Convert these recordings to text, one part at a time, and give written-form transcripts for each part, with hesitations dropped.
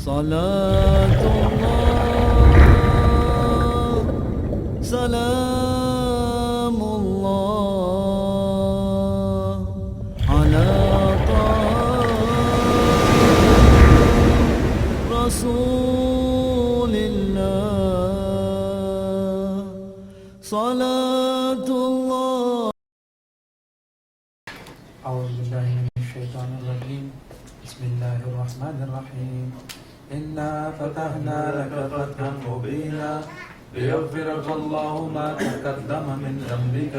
صلاة الله سلام الله على رسول الله صلاة الله. أعوذ بالله من الشيطان الرجيم. بسم الله الرحمن الرحيم. إنا فتحنا لك فتحا مبينا ليغفرك الله ما تقدم من ذنبك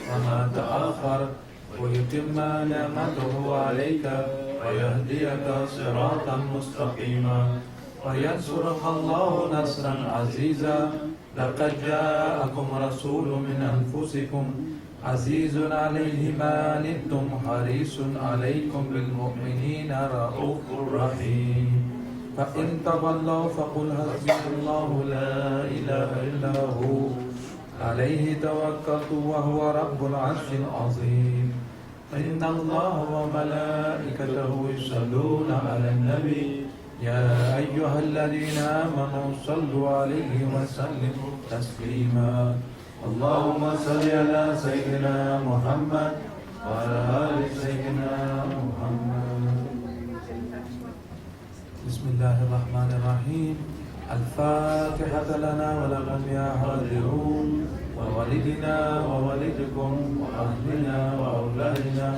وما تأخر ويتم نعمته عليك ويهديك صراطا مستقيما وينصرك الله نصرا عزيزا. لقد جاءكم رسول من أنفسكم عزيز عليه ما عنتم حريص عليكم بالمؤمنين رؤوف رحيم. فإن تولوا فقل حسبي الله لا إله إلا هو عليه توكلت وهو رب العرش العظيم. إن الله وملائكته يصلون على النبي يا أيها الذين آمنوا صلوا عليه وسلموا تسليما. اللهم صل على سيدنا محمد وعلى آل سيدنا محمد. بسم الله الرحمن الرحيم. الفاتحة لنا ولكم يا حاضرون ووالدنا ووالدكم وأهلنا وأولادنا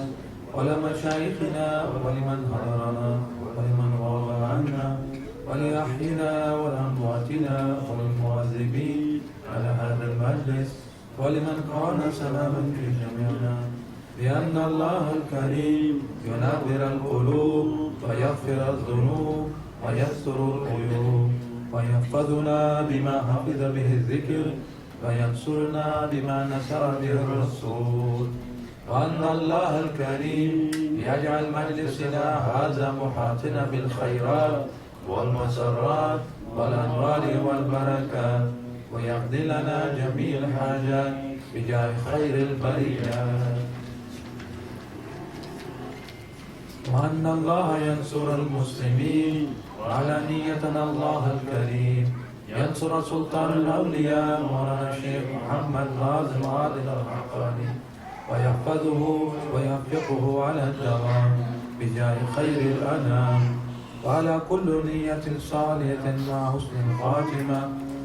ولمشايخنا ولمن حضرنا ولمن غاب عنا ولأحينا ولأمواتنا وللمواظبين على هذا المجلس ولمن كان سببا في جميعنا بأن الله الكريم ينبر القلوب ويغفر الذنوب ويستر العيوب ويحفظنا بما حفظ به الذكر وينصرنا بما نصر به الرسول. وأن الله الكريم يجعل مجلسنا هذا محاطنا بالخيرات والمسرات والأنوار والبركات ويقضي لنا جميع الحاجات بجاه خير البريات. وأن الله ينصر المسلمين وعلى نيتنا الله الكريم ينصر سلطان الأولياء مولانا الشيخ محمد نازمية القباني ويحفظه ويوفقه على الدوام بجاه خير الأنام وعلى كل نية صالحة مع حسن الخاتمة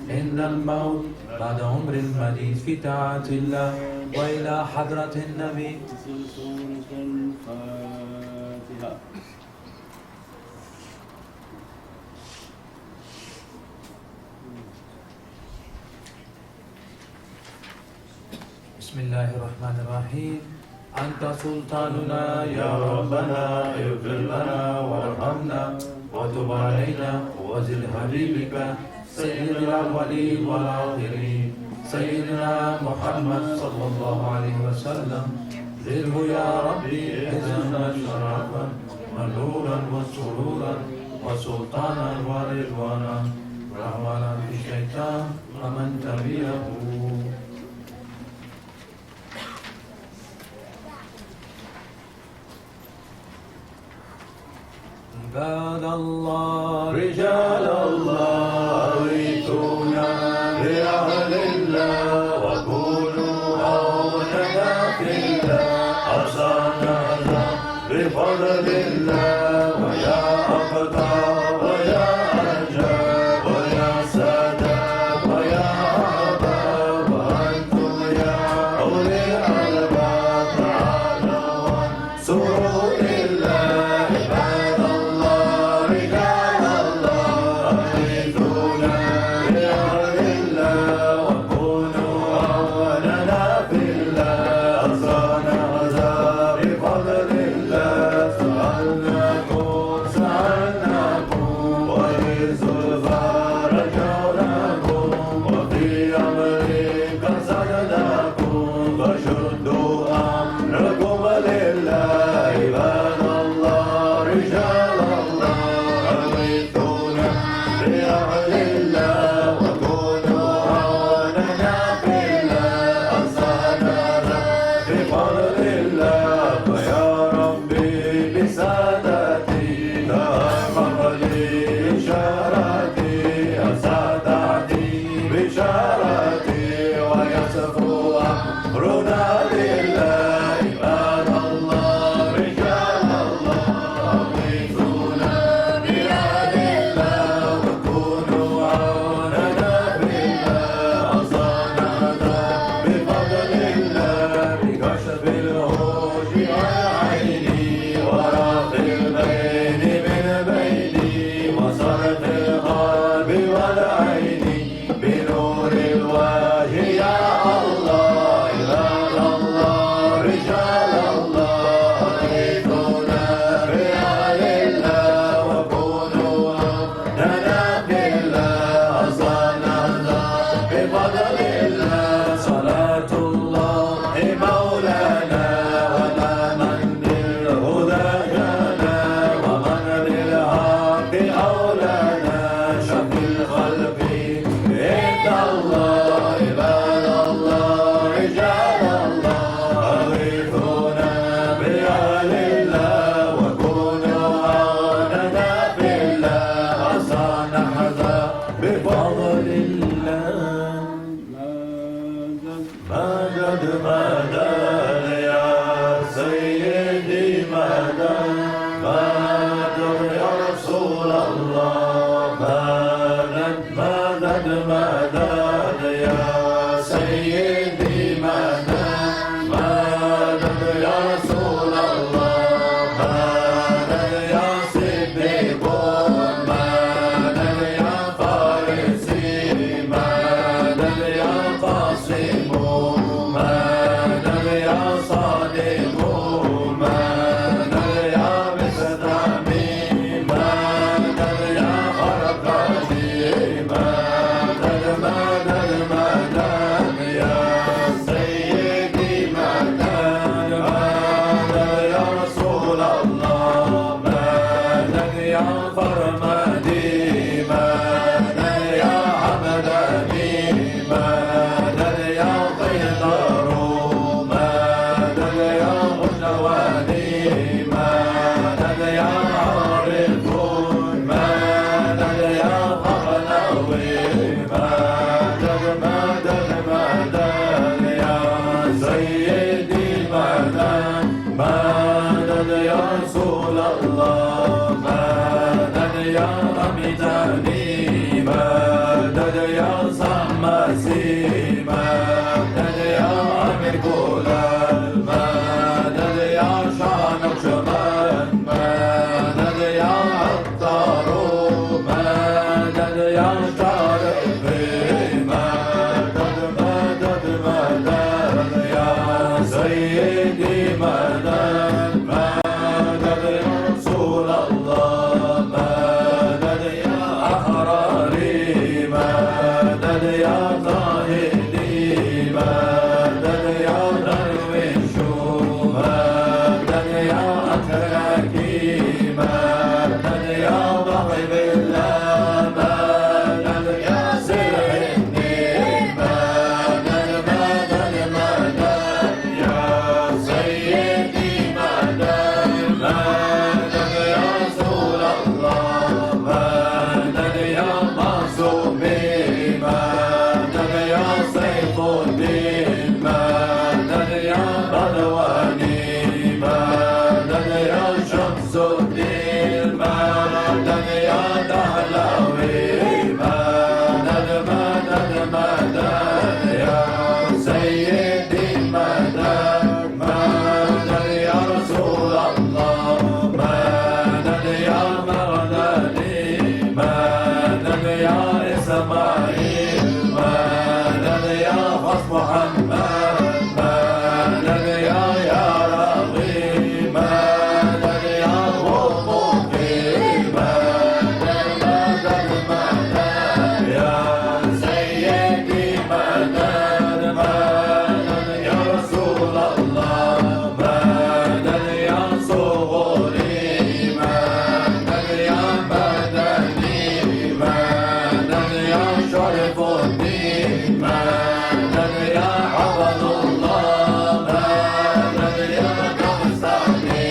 عند الموت بعد عمر المديد في طاعة الله وإلى حضرة النبي. بسم الله الرحمن الرحيم. أنت سلطاننا يا ربنا اغفر لنا وارحمنا وتب علينا وزد حبيبك سيد الأولين والآخرين سيدنا محمد صلى الله عليه وسلم. زده يا ربي عزا شرفا ونورا وسرورا وسلطانا ورضوانا رحمنا في الشيطان ومن تبعه. عباد الله رجال الله أريتونا بأهل الله وكونوا أولنا في الله أرسلنا بفضل الله ويا أبطال ويا أرجاء ويا سادات ويا أحباب وأنتم يا أولي الألباب تعالوا وانصروا لله. بسادتي لا مغلي مدد يا رميتني مدد يا سمسي مدد يا أمير كلال مدد يا شاه نقشبند مدد يا عطار مدد يا شارقي مدد مدد مدد يا سيدي مدد مدد يا رسول الله مدد يا أحراري مدد يا طاهري مدد يا درويش مدد يا أتراكي مدد يا ضحي بالله مدد يا سرحني مدد مدد مدد يا سيدي مدد مدد يا رسول الله مدد يا معصومي مدد يا سيف الدين مدد يا بدواني مدد يا شمس الدين مدد يا دهلوي مدد مدد مدد يا سيدي مدد مدد يا رسول الله مدد يا مغداني مدد يا إسماعيل مدد يا خص محمد مدد يا راغي مدد يا غفوقي مدد مدد مدد يا سيدي مدد مدد يا رسول الله مدد يا صغري مدد يا بدني مدد يا شرف الدين مدد يا عبد الله مدد يا قمصاني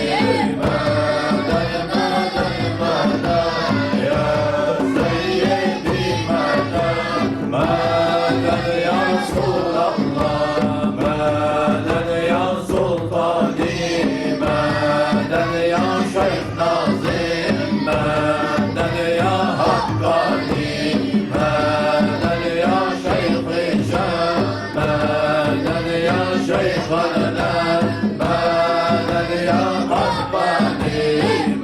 مدد مدد مدد يا سيدي مدد مدد يا رسول الله مدد يا سلطاني مدد يا شيخ ناظم مدد يا حقاني مدد يا شيخ هشام مدد يا شيخنا مدد يا قباني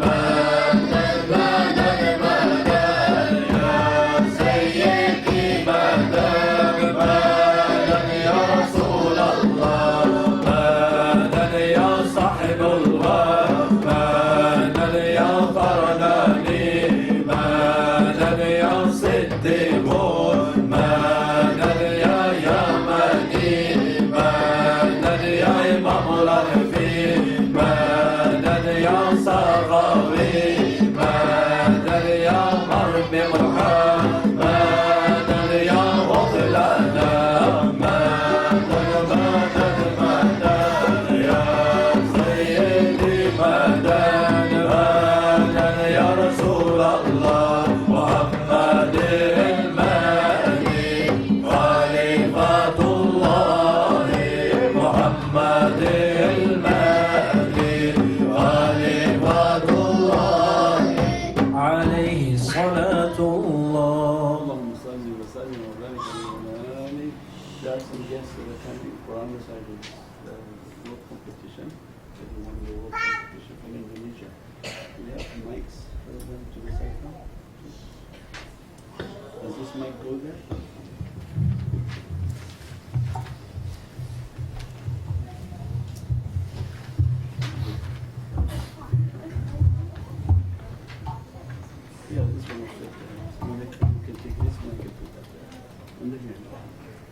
مدد مدد مدد يا سيدي مدد مدد يا رسول الله مدد يا صاحب الغار مدد يا فرداني مدد يا صديقون مدد يا يمني مدد يا إمام العرفين مدد يا صغوي مدد يا مرمي محمد مدد يا غفلنا مدد مدد مدد يا سيدي مدد مدد يا رسول الله محمد المهدي خليفة الله محمد المهدي خليفة الله عليه صلاة الله. اللهم صل وسلم وبارك على آله. There are some guests that are attending for undecided world competition. Everyone in the world competition from Indonesia. We have mics for them to the side now. Does this mic go there? Yeah, this one is there. You can take this mic and put that there. Under here.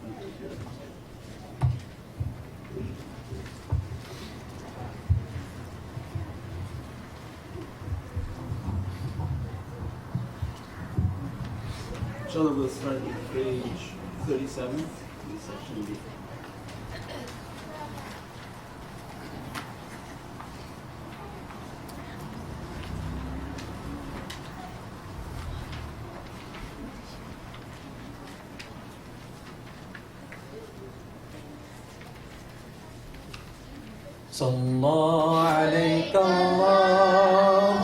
Under here. Inshallah, we'll start with page 37, in section B. صلى عليك الله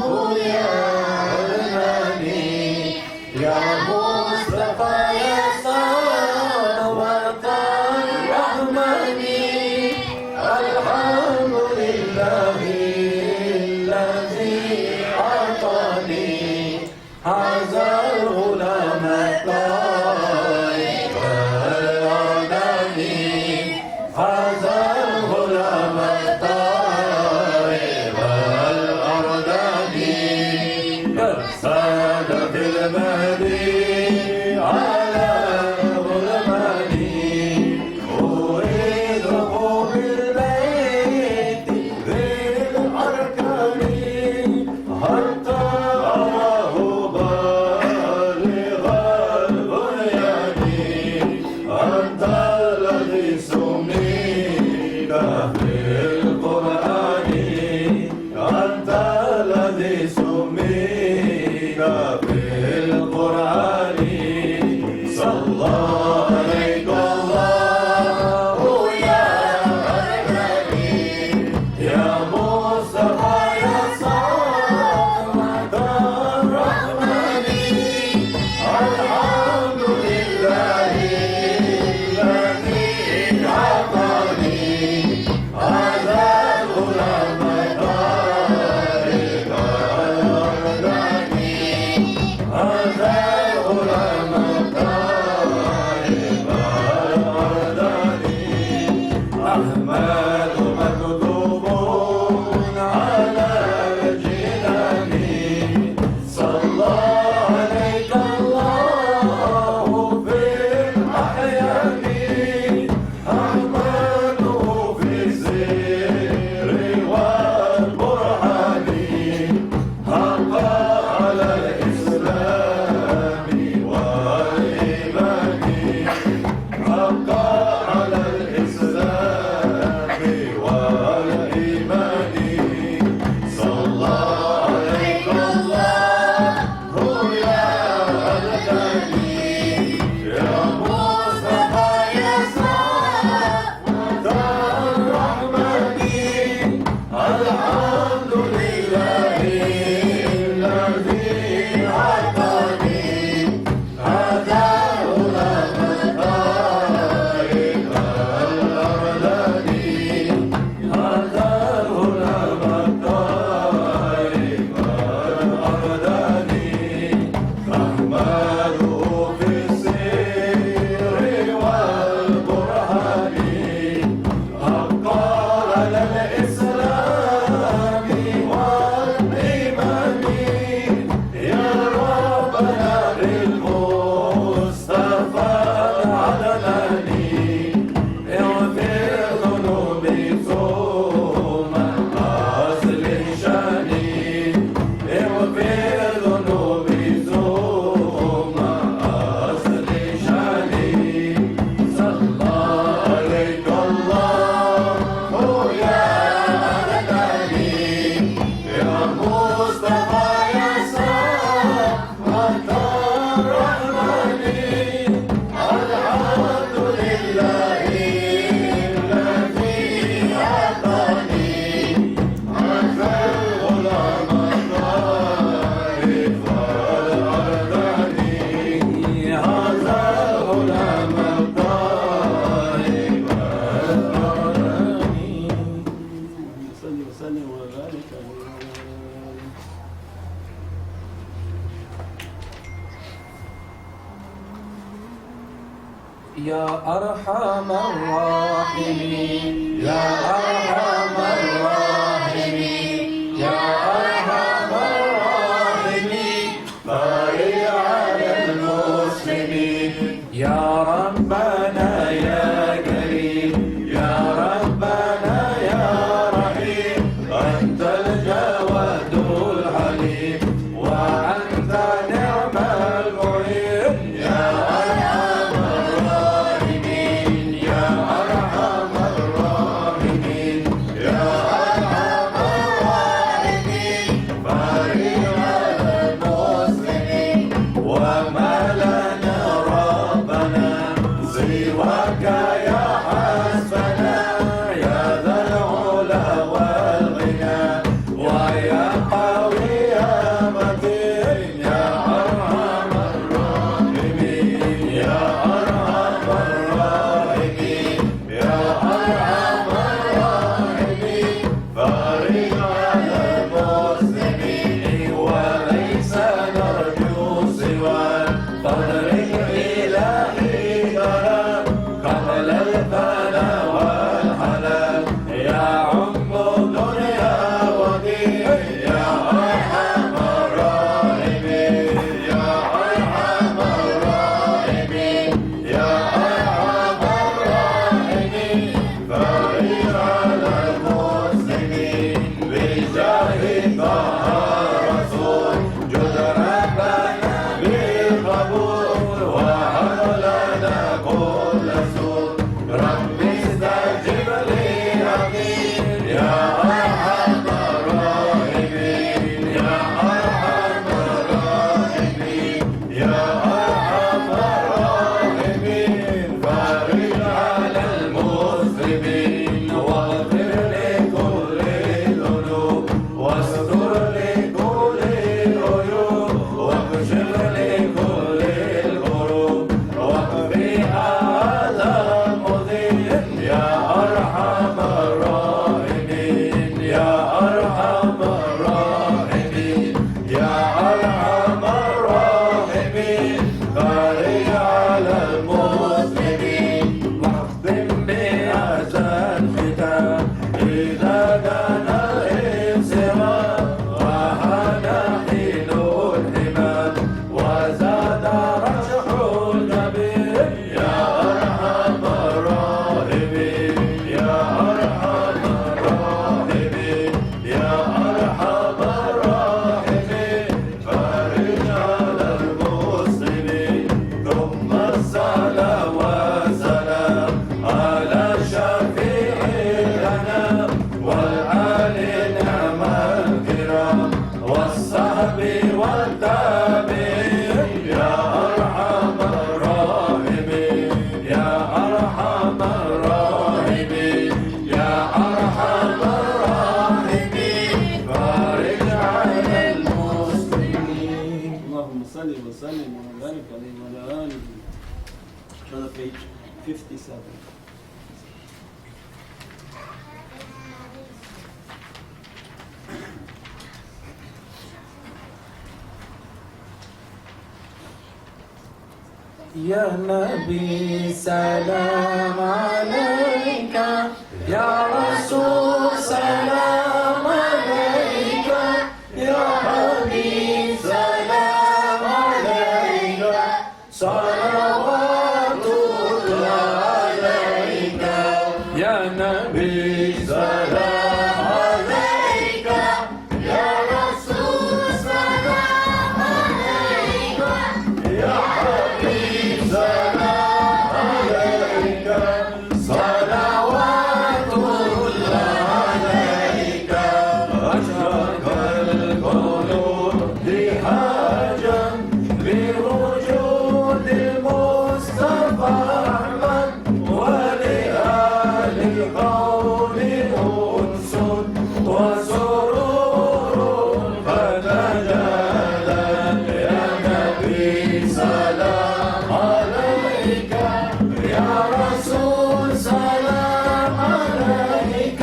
سادة المهدي على غلماني أريده بالبيت ذي الأركان هل تراه بالغ البنيان أنت الذي سميت في القرآن أنت الذي سميت في القرآن صلى عليك الله يا أرحمني يا مصطفى يا صمد الرحمن الحمد لله الذي عطاني هذا الغلام الطارق الأرداني هذا الغلام الطارق الأرداني أحمد مكتوب على الجنان صلى عليك الله في الأحيان أحمده في السر والبرهان حقا على الإسلام والإيمان حقا على الإسلام والإيمان صلى عليك الله يا الغني يا مصطفى يا صمد الرحمن الحمد لله الذي عطاني هذا الغلام الطارق الأرداني هذا الغلام الطارق الأرداني أحمده في السر والبرهان حقا على الإسلام والإيمان يا ربنا بالمصطفى العدناني اغفر ذنوبي ثم أصل شاني اغفر ذنوبي ثم أصل شاني صلى عليك الله يا أغناني يا مصطفى يا صمد الرحمن الحمد لله الذي عطاني هذا الغلام الطارق الأرداني هذا الغلام الطارق الأرداني صلي وسلم وبارك عليه. يا أرحم الراحمين يا أرحم الراحمين يا أرحم الراحمين بارك على المسلمين يا ربنا يا كريم يا ربنا يا رحيم أنت الجواد الحليم وأنت نعم المعين يا أرحم الراحمين يا أرحم الراحمين يا أرحم وسلم وبارك عليه وعلى آله. Turn to page 57. يا نبي سلام عليك يا رسول سلام عليك يا حبيب سلام عليك صلوات الله عليك يا نبي سلام عليك يا رسول سلام عليك يا حبيب سلام عليك صلوات الله عليك أشرق القلوب بحاجة بوجود المصطفى أحمد ولآل القول أنس وسرور فتجلى يا نبي سلام عليك يا رسول سلام عليك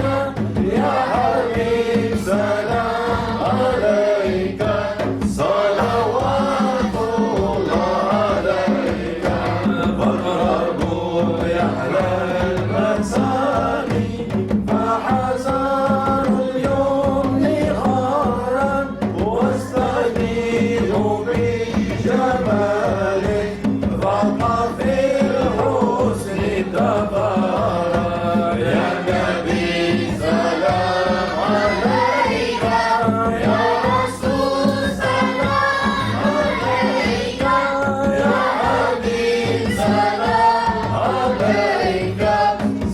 يا حبيب سلام عليك صلوات الله عليك فاقربوا يا أهل المساني فحزان اليمن غارا واستنيروا بجمالك فاق في الحسن تبارا يا نبي سلام عليك يا رسول سلام عليك يا حبيب سلام عليك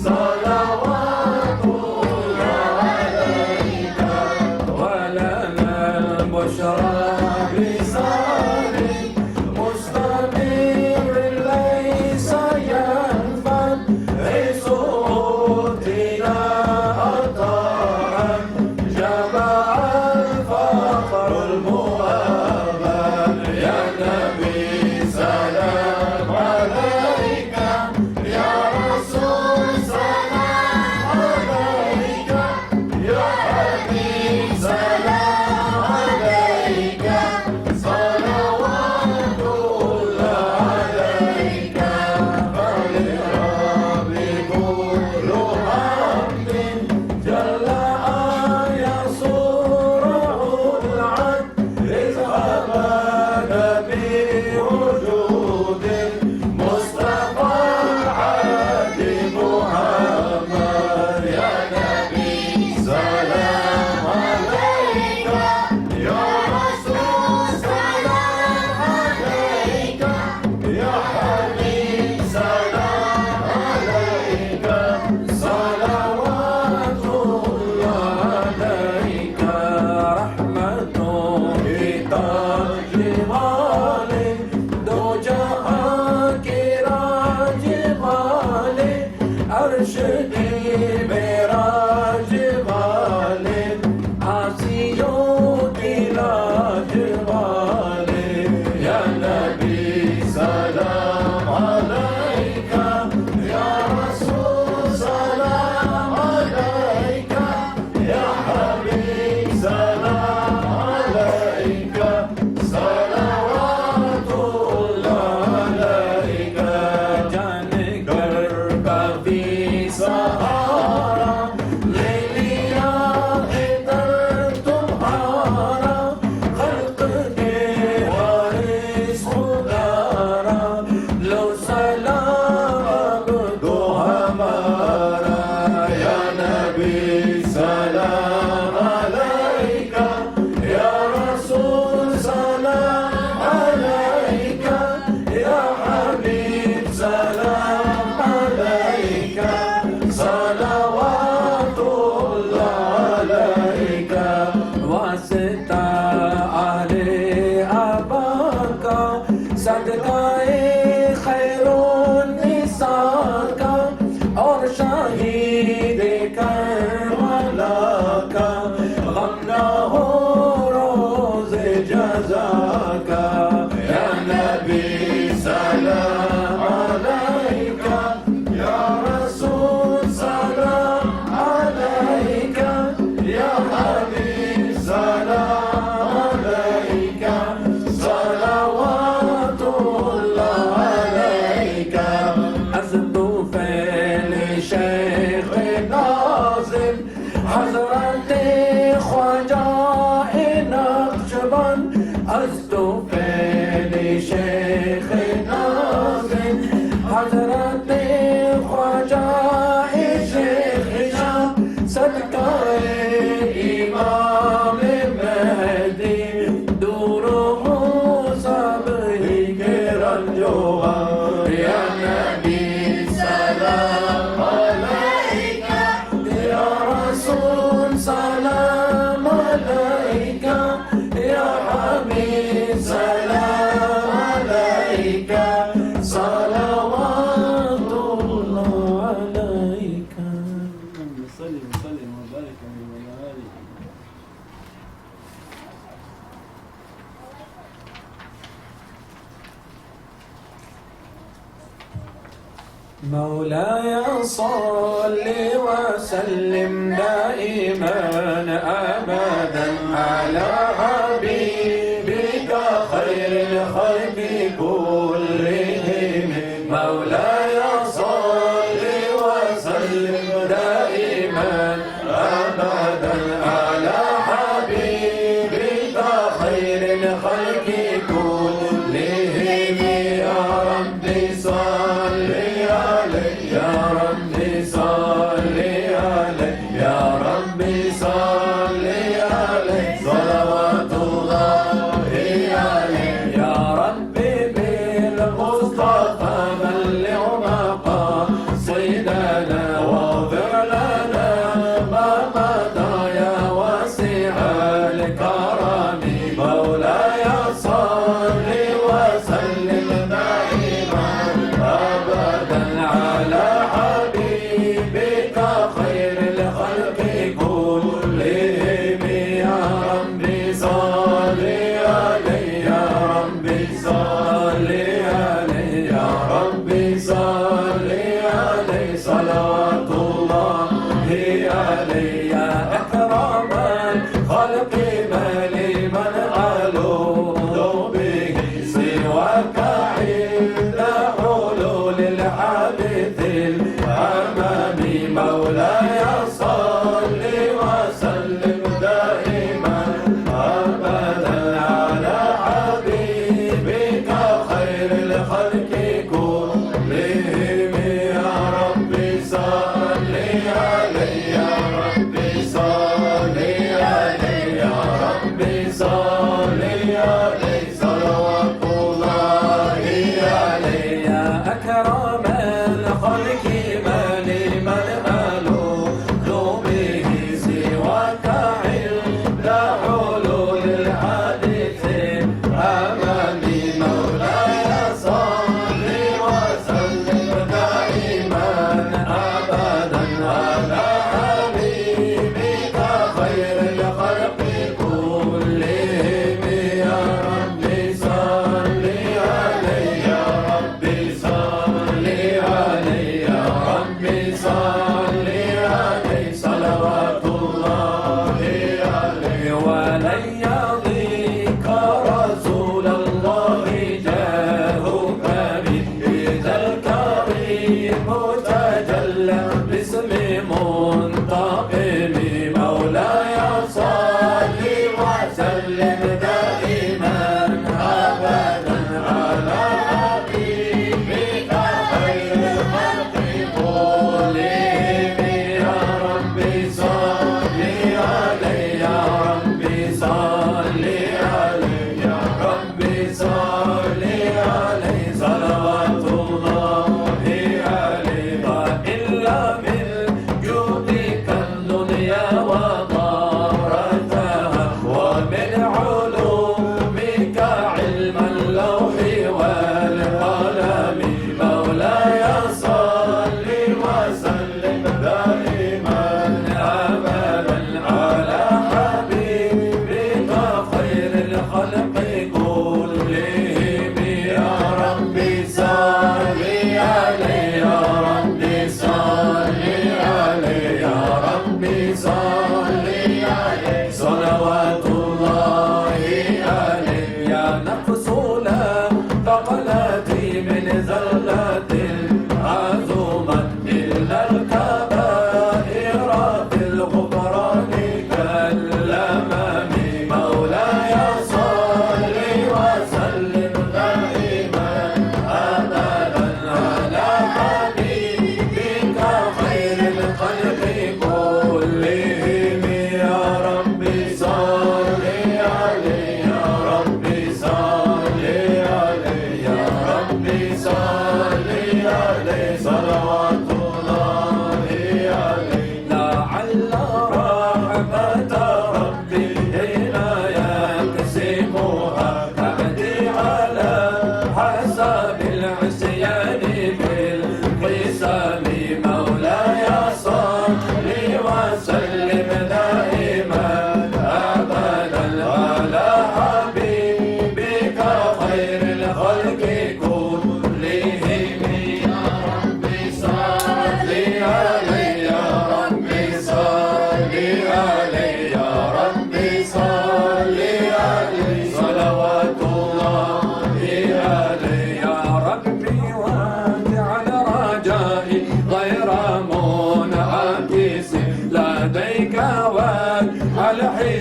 صلوات الله عليك ولنا البشرى بصالح مستمر ليس ينفد بصوتنا أطاعا جمع الفقر المؤمن يا نبي سلام عليك يا رسول سلام عليك يا حبيب سلام عليك صلوات أستوفي شيخ ناظم حضرت ख्वाजा शेख हिशाम सदका इमाम महदी दूर हो सब ही के रंजो या नबी सलाम अलैका या रसूल सलाम अलैका या हबीब सलाम अलैका مولاي صل وسلم دائما أبدا على حبيبك خير الخلق كلهم مولاي صل وسلم دائما أبدا على حبيبك خير الخلق كلهم يا ربي صل يا ربي صل عليه يا ربي صل عليه صلوات الله عليه يا ربي بالمصطفى بلغ مقاصدنا واغفر لنا ما مضى يا واسع الكرم مولاي صل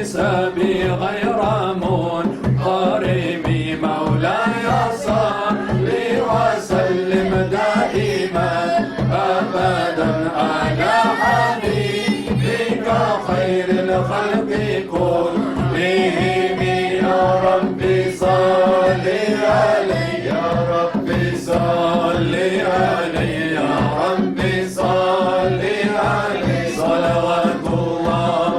حسابي غير منقرم مولاي صل وسلم دائما أبدا على حبيبك خير الخلق كلهم يا ربي صل عليه يا ربي صل عليه يا ربي صل عليه صلوات الله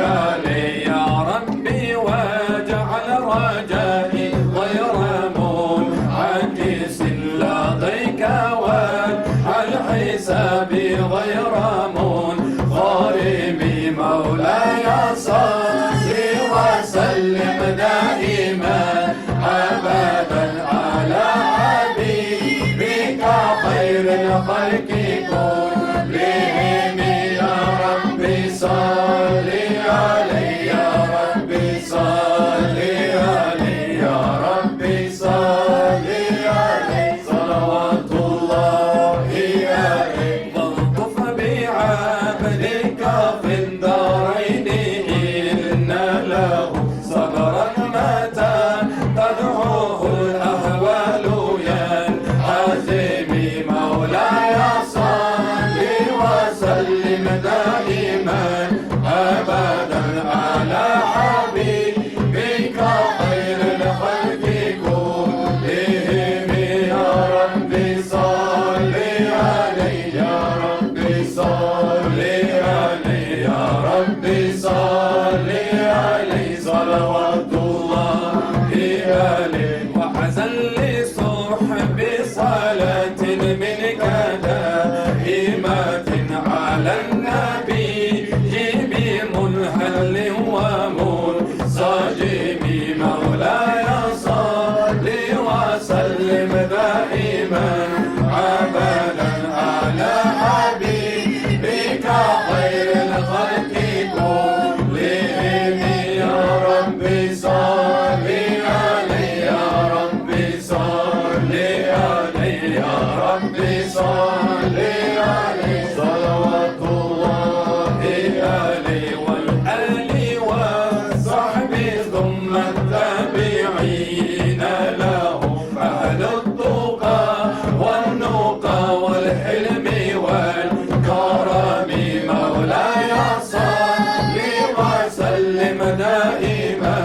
عليه يا ربي واجعل رجائي غير منعكس لديك واجعل حسابي غير منغرم مولاي صل وسلم دائما أبدا على حبيبك خير الخلق كلهم يا ربي صل عليه يا ربي صل عليه يا ربي صل عليه صلوات الله عليه والطف بعبدك في الدارين إن له صبرا متى تدعوه الأهوال ينحزم مولاي صل وسلم دائما أبدا على حبيبك خير الخلق كلهم يا ربي صل عليه يا ربي صل عليه يا ربي صل عليه صلوات الله عليه وحسن لصحب صلاة منك دائمة على النبي بمنهل ومنسجم مولاي صل وسلم دائما أبدا على حبيبك خير الخلق كلهم يا ربي صل عليه يا ربي صل عليه يا ربي صل عليه صلوات الله عليه والآل والصحب ثم التابعين لهم أهل التقى والنقى والحلم والكرم مولاي صل وسلم دائما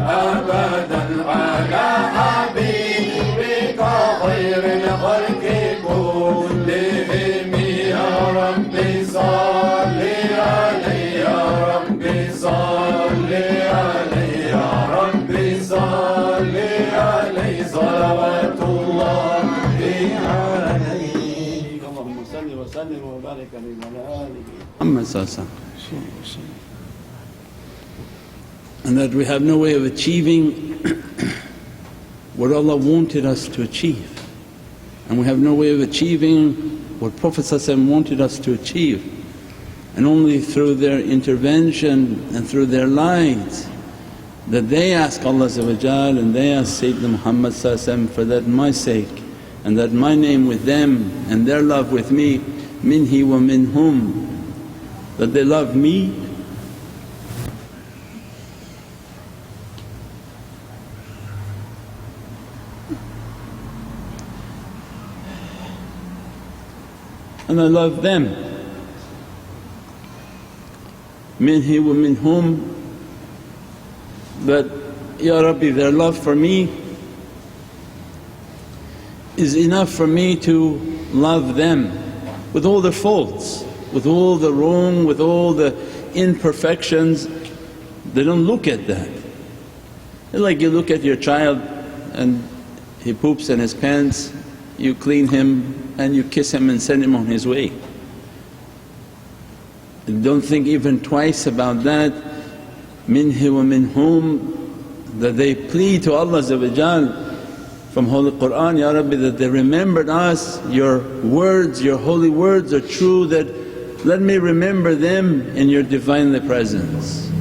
أبدا على حبيبك خير الخلق كلهم يا ربي صل عليه يا ربي صل عليه يا ربي صل عليه صلوات الله عليه اللهم صل وسلم وبارك عليه وعلى آله Muhammad Sallallahu. And that we have no way of achieving what Allah wanted us to achieve, and we have no way of achieving what Prophet Sallallahu wanted us to achieve, and only through their intervention and through their lives that they ask Allah and they ask Sayyidina Muhammad Sallallahu for that my sake and that my name with them and their love with me, minhi wa minhum, that they love me and I love them. Minhi wa minhum, that Ya Rabbi their love for me is enough for me to love them with all their faults, with all the wrong, with all the imperfections. They don't look at that. It's like you look at your child and he poops in his pants, you clean him and you kiss him and send him on his way. Don't think even twice about that. Minhi wa minhum, that they plead to Allah from Holy Qur'an, Ya Rabbi, that they remembered us, Your words, Your holy words are true, that let me remember them in Your Divinely Presence.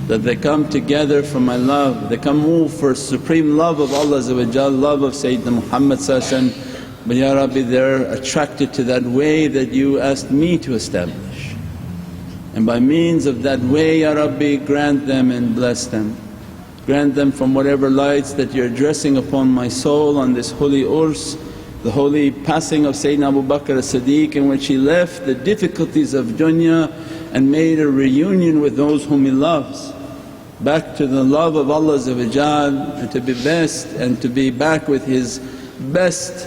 That they come together for my love, they come all for supreme love of Allah, love of Sayyidina Muhammad. But Ya Rabbi, they're attracted to that way that You asked me to establish. And by means of that way, Ya Rabbi, grant them and bless them. Grant them from whatever lights that you're addressing upon my soul on this holy urs, the holy passing of Sayyidina Abu Bakr as-Siddiq, in which he left the difficulties of dunya and made a reunion with those whom he loves, back to the love of Allah and to be best and to be back with his best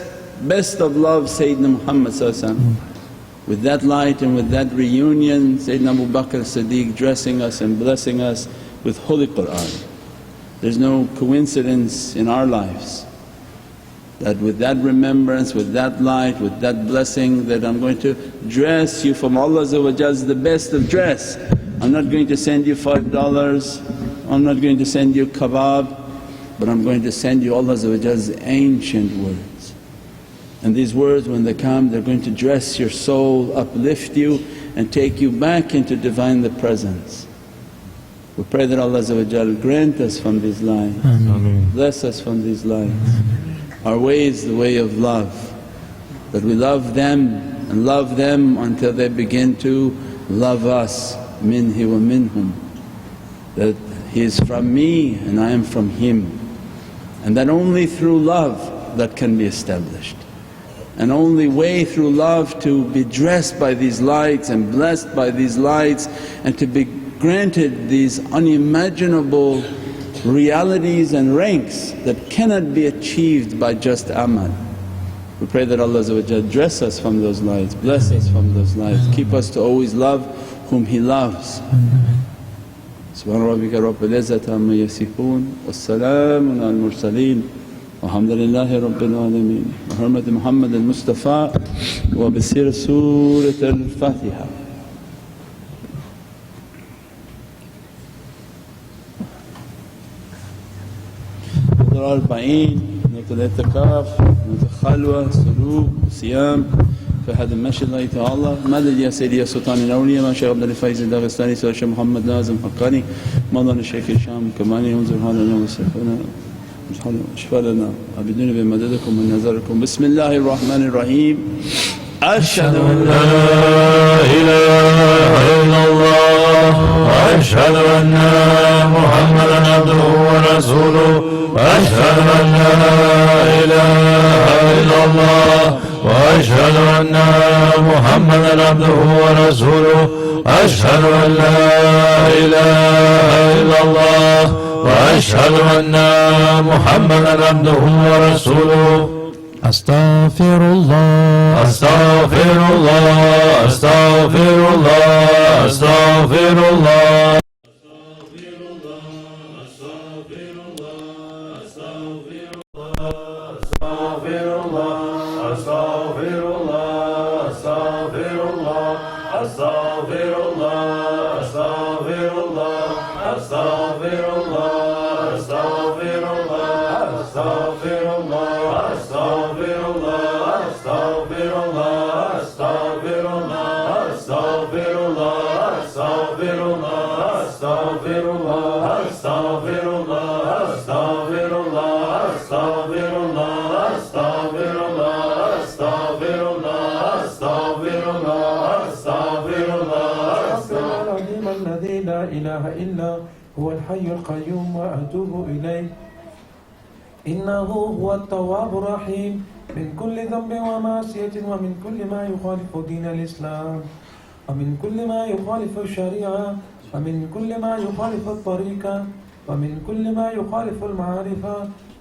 of love Sayyidina Muhammad. With that light and with that reunion, Sayyidina Abu Bakr as-Siddiq dressing us and blessing us with holy Qur'an. There's no coincidence in our lives that with that remembrance, with that light, with that blessing, that I'm going to dress you from Allah's the best of dress. I'm not going to send you $5, I'm not going to send you kebab, but I'm going to send you Allah's ancient words. And these words, when they come, they're going to dress your soul, uplift you and take you back into Divine Presence. We pray that Allah grant us from these lights, bless us from these lights. Our way is the way of love, that we love them and love them until they begin to love us, minhi wa minhum, that he is from me and I am from him. And that only through love that can be established. And only way through love to be dressed by these lights and blessed by these lights and to be granted these unimaginable realities and ranks that cannot be achieved by just amal. We pray that Allah dress us from those lights, bless us from those lights, keep us to always love whom He loves. Subhana rabbika rabbil izzati amma yasifoon, wassalamun al mursaleen, walhamdulillahi rabbil alameen. Bi hurmati Muhammad al-Mustafa wa bi sir Surat al-Fatiha. الأربعين، نية الاعتكاف، نية الخلوة، سلوك، صيام في هذا المشهد الله تعالى. مدد يا سيدي يا سلطان الأولياء ما شيخ عبد الفايز الداغستاني سيد الشيخ محمد نازم حقاني مولانا الشيخ هشام قباني انظر حالنا وسيحنا اشفى لنا عبدون بمددكم ونظركم. بسم الله الرحمن الرحيم. أشهد أن لا إله إلا الله وأشهد أن محمدا عبده ورسوله وأشهد أن لا إله إلا الله وأشهد أن محمدا عبده ورسوله أشهد أن لا إله إلا الله وأشهد أن محمدا عبده ورسوله. أستغفر الله أستغفر الله أستغفر الله أستغفر الله هو الحي القيوم وأتوب إليه إنه هو التواب الرحيم من كل ذنب ومعصية ومن كل ما يخالف دين الإسلام ومن كل ما يخالف الشريعة ومن كل ما يخالف الطريقة ومن كل ما يخالف المعرفة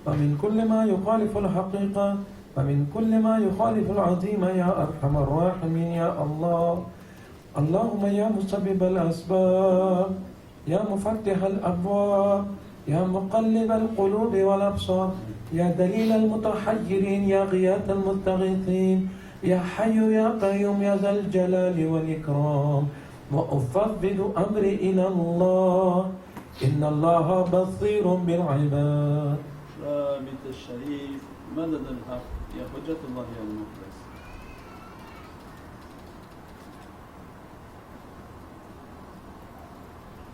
ومن كل ما يخالف الحقيقة ومن كل ما يخالف العظيم يا أرحم الراحمين يا الله. اللهم يا مسبب الأسباب يا مفتح الأبواب يا مقلب القلوب والأبصار يا دليل المتحيرين يا غياث المستغيثين يا حي يا قيوم يا ذا الجلال والإكرام وأفوض أمري إلى الله إن الله بصير بالعباد. رابط الشريف مدد الحق يا حجة الله يا المخلص.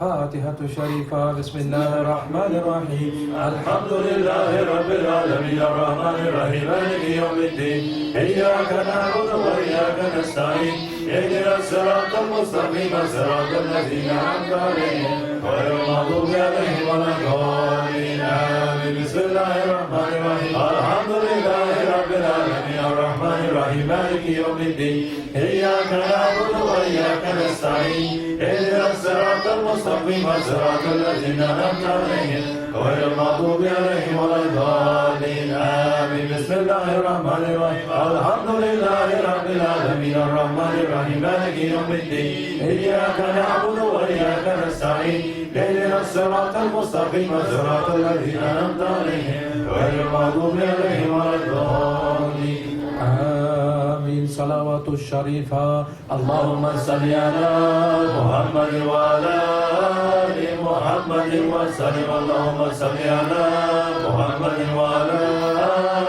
فاتحة الشريفة. بسم الله الرحمن الرحيم. الحمد لله رب العالمين الرحمن الرحيم مالك يوم الدين إياك نعبد وإياك نستعين اهدنا الصراط المستقيم صراط الذين أنعمت عليهم غير المغضوب عليهم ولا الضالين آمين. بسم الله الرحمن الرحيم الحمد لله رب العالمين الرحمن الرحيم مالك يوم الدين إياك نعبد وإياك نستعين اهدنا الصراط المستقيم صراط الذين أنعمت عليهم غير المغضوب عليهم ولا الضالين آمين. بسم الله الرحمن الرحيم الحمد لله رب العالمين الرحمن الرحيم مالك يوم الدين إياك نعبد وإياك نستعين اهدنا الصراط المستقيم صراط الذين أنعمت عليهم غير المغضوب عليهم ولا الضالين آمين. صلوات الشريفة اللهم صل على محمد وعلى آل محمد وسلم. اللهم صل على محمد وعلى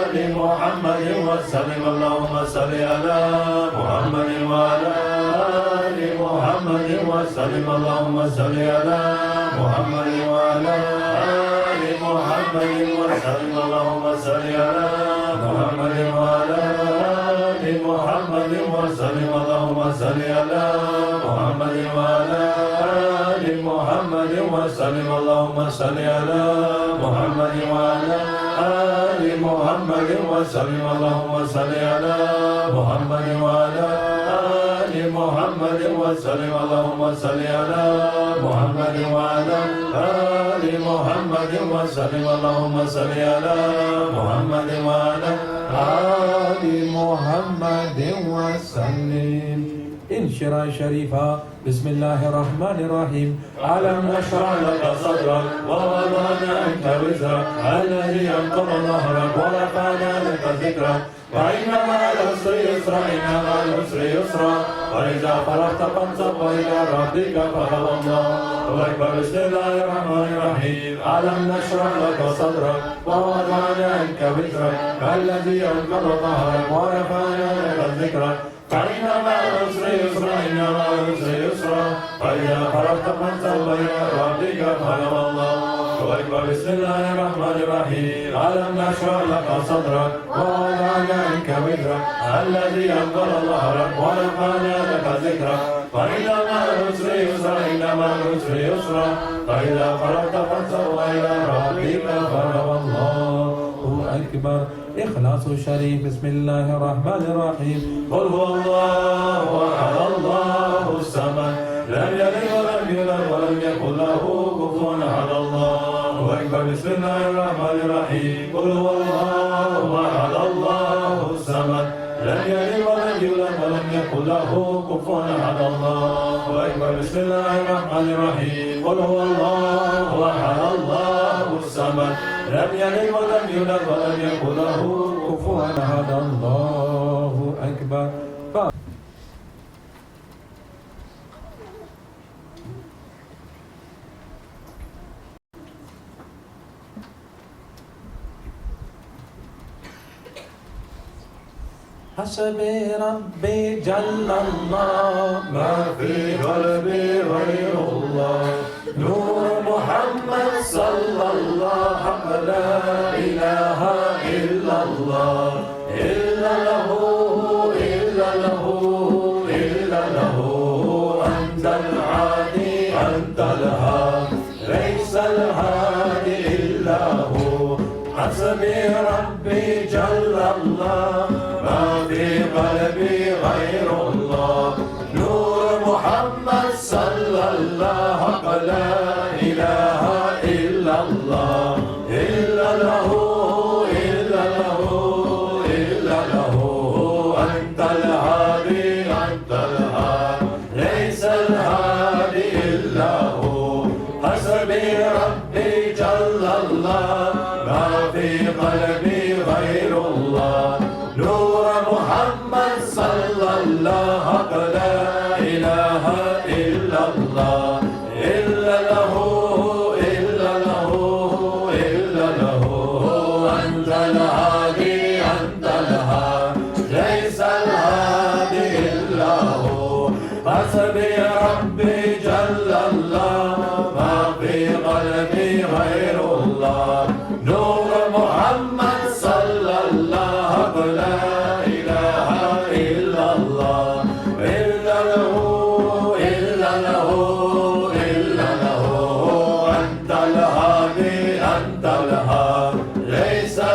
آل محمد وسلم. اللهم صل على محمد وعلى آل محمد وسلم. اللهم صل على محمد وعلى آل محمد وسلم. اللهم صل على محمد وعلى آل محمد وسلم. اللهم صل على محمد وعلى آل محمد وسلم. اللهم صل على محمد وعلى آل محمد وسلم. اللهم صل على محمد وعلى آل محمد وسلم. اللهم صل على محمد وعلى آل محمد وسلم. اللهم صل على محمد وعلى آل محمد وسلم. انشراح شريفة بسم الله الرحمن الرحيم ألم نشرح لك صدرك ووضعنا عنك وزرك الذي أنقض ظهرك ورفعنا لك ذكرك فإن مع العسر يسرا إن مع العسر يسرا وإذا فرغت فانصب وإلى ربك فارغب. الله أكبر. بسم الله الرحمن الرحيم ألم نشرح لك صدرك ووضعنا عنك وزرك الذي أنقض ظهرك ورفعنا لك ذكرك فإن مع العسر يسرا إن مع العسر يسرا فإذا فرغت فانصب إلى ربك فارغب. الله أكبر. بسم الله الرحمن الرحيم ألم نشرح لك صدرك ووضعنا عنك وزرك الذي أنقض ظهرك ورفعنا لك ذكرك فإن مع العسر يسرا إن مع العسر يسرا فإذا فرغت فانصب إلى ربك فارغب. الله أكبر. إخلاص الشريف بسم الله الرحمن الرحيم قل هو الله أحد الله الصمد لم يلد ولم يولد ولم يكن له كفوا أحد. الله أكبر. بسم الله الرحمن الرحيم قل هو الله أحد الله الصمد لم يلد ولم يولد ولم يكن له كفوا أحد. الله أكبر. بسم الله الرحمن الرحيم قل هو الله أحد الله الصمد لم يلد ولم يولد ولم يكن له كفوا أحد. الله أكبر. حسبي ربي جل الله ما في قلبي غير الله نور محمد صلى الله حق لا إله إلا الله إلا له إلا له إلا له أنت العادي أنت الهادي ليس الهادي إلا هو حسبي ربي جل الله ما في قلبي غير الله نور محمد صلى الله حق لا إله إلا الله إلا له إلا له إلا له أنت الهادي أنت الهادي ليس الهادي إلا هو حسبي ربي جل الله ما في قلبي غير الله نور محمد صلى الله حق لا إله إلا الله إلا له إلا له إلا له أنت الهادي أنت الهادي ليس الهادي إلا هو حسبي ربي جل الله ما في قلبي غير الله نور محمد صلى الله حق لا إله إلا الله إلا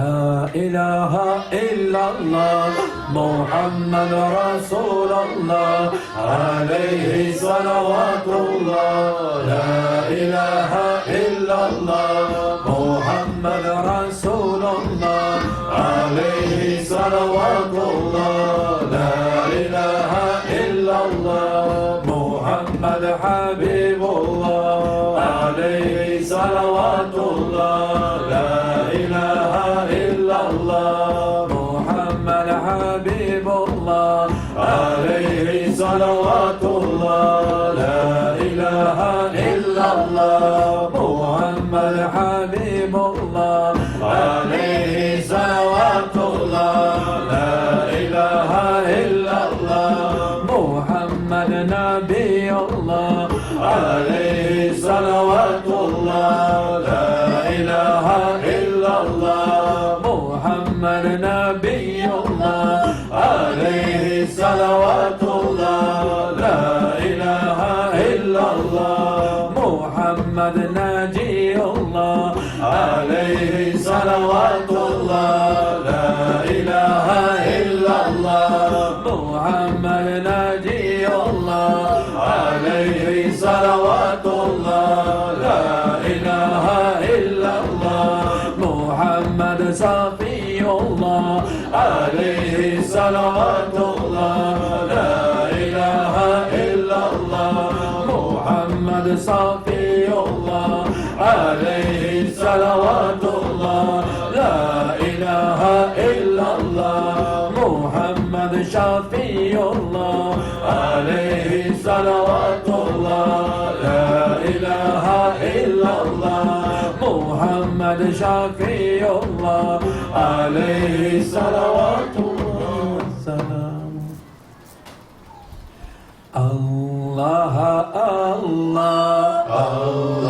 لا إله إلا الله محمد رسول الله عليه صلوات الله. لا إله إلا الله محمد رسول الله عليه صلوات الله. لا إله إلا الله محمد حبيب الله عليه صلوات الله. لا إله إلا الله محمد حبيب الله عليه صلوات الله. لا إله إلا الله محمد حبيب الله عليه صلوات الله. لا إله إلا الله محمد نبي الله عليه صلوات الله. لا إله إلا الله محمد نبي الله عليه صلوات الله. لا إله إلا الله محمد نجي الله عليه صلوات الله. لا إله إلا الله محمد نجي الله عليه صلوات الله. لا إله إلا الله محمد صفي الله عليه صلوات الله. لا إله إلا الله محمد صفي الله عليه صلوات الله. لا إله إلا الله محمد شفي الله عليه صلوات الله. لا إله إلا الله محمد شفي الله عليه صلوات الله والسلام. الله الله الله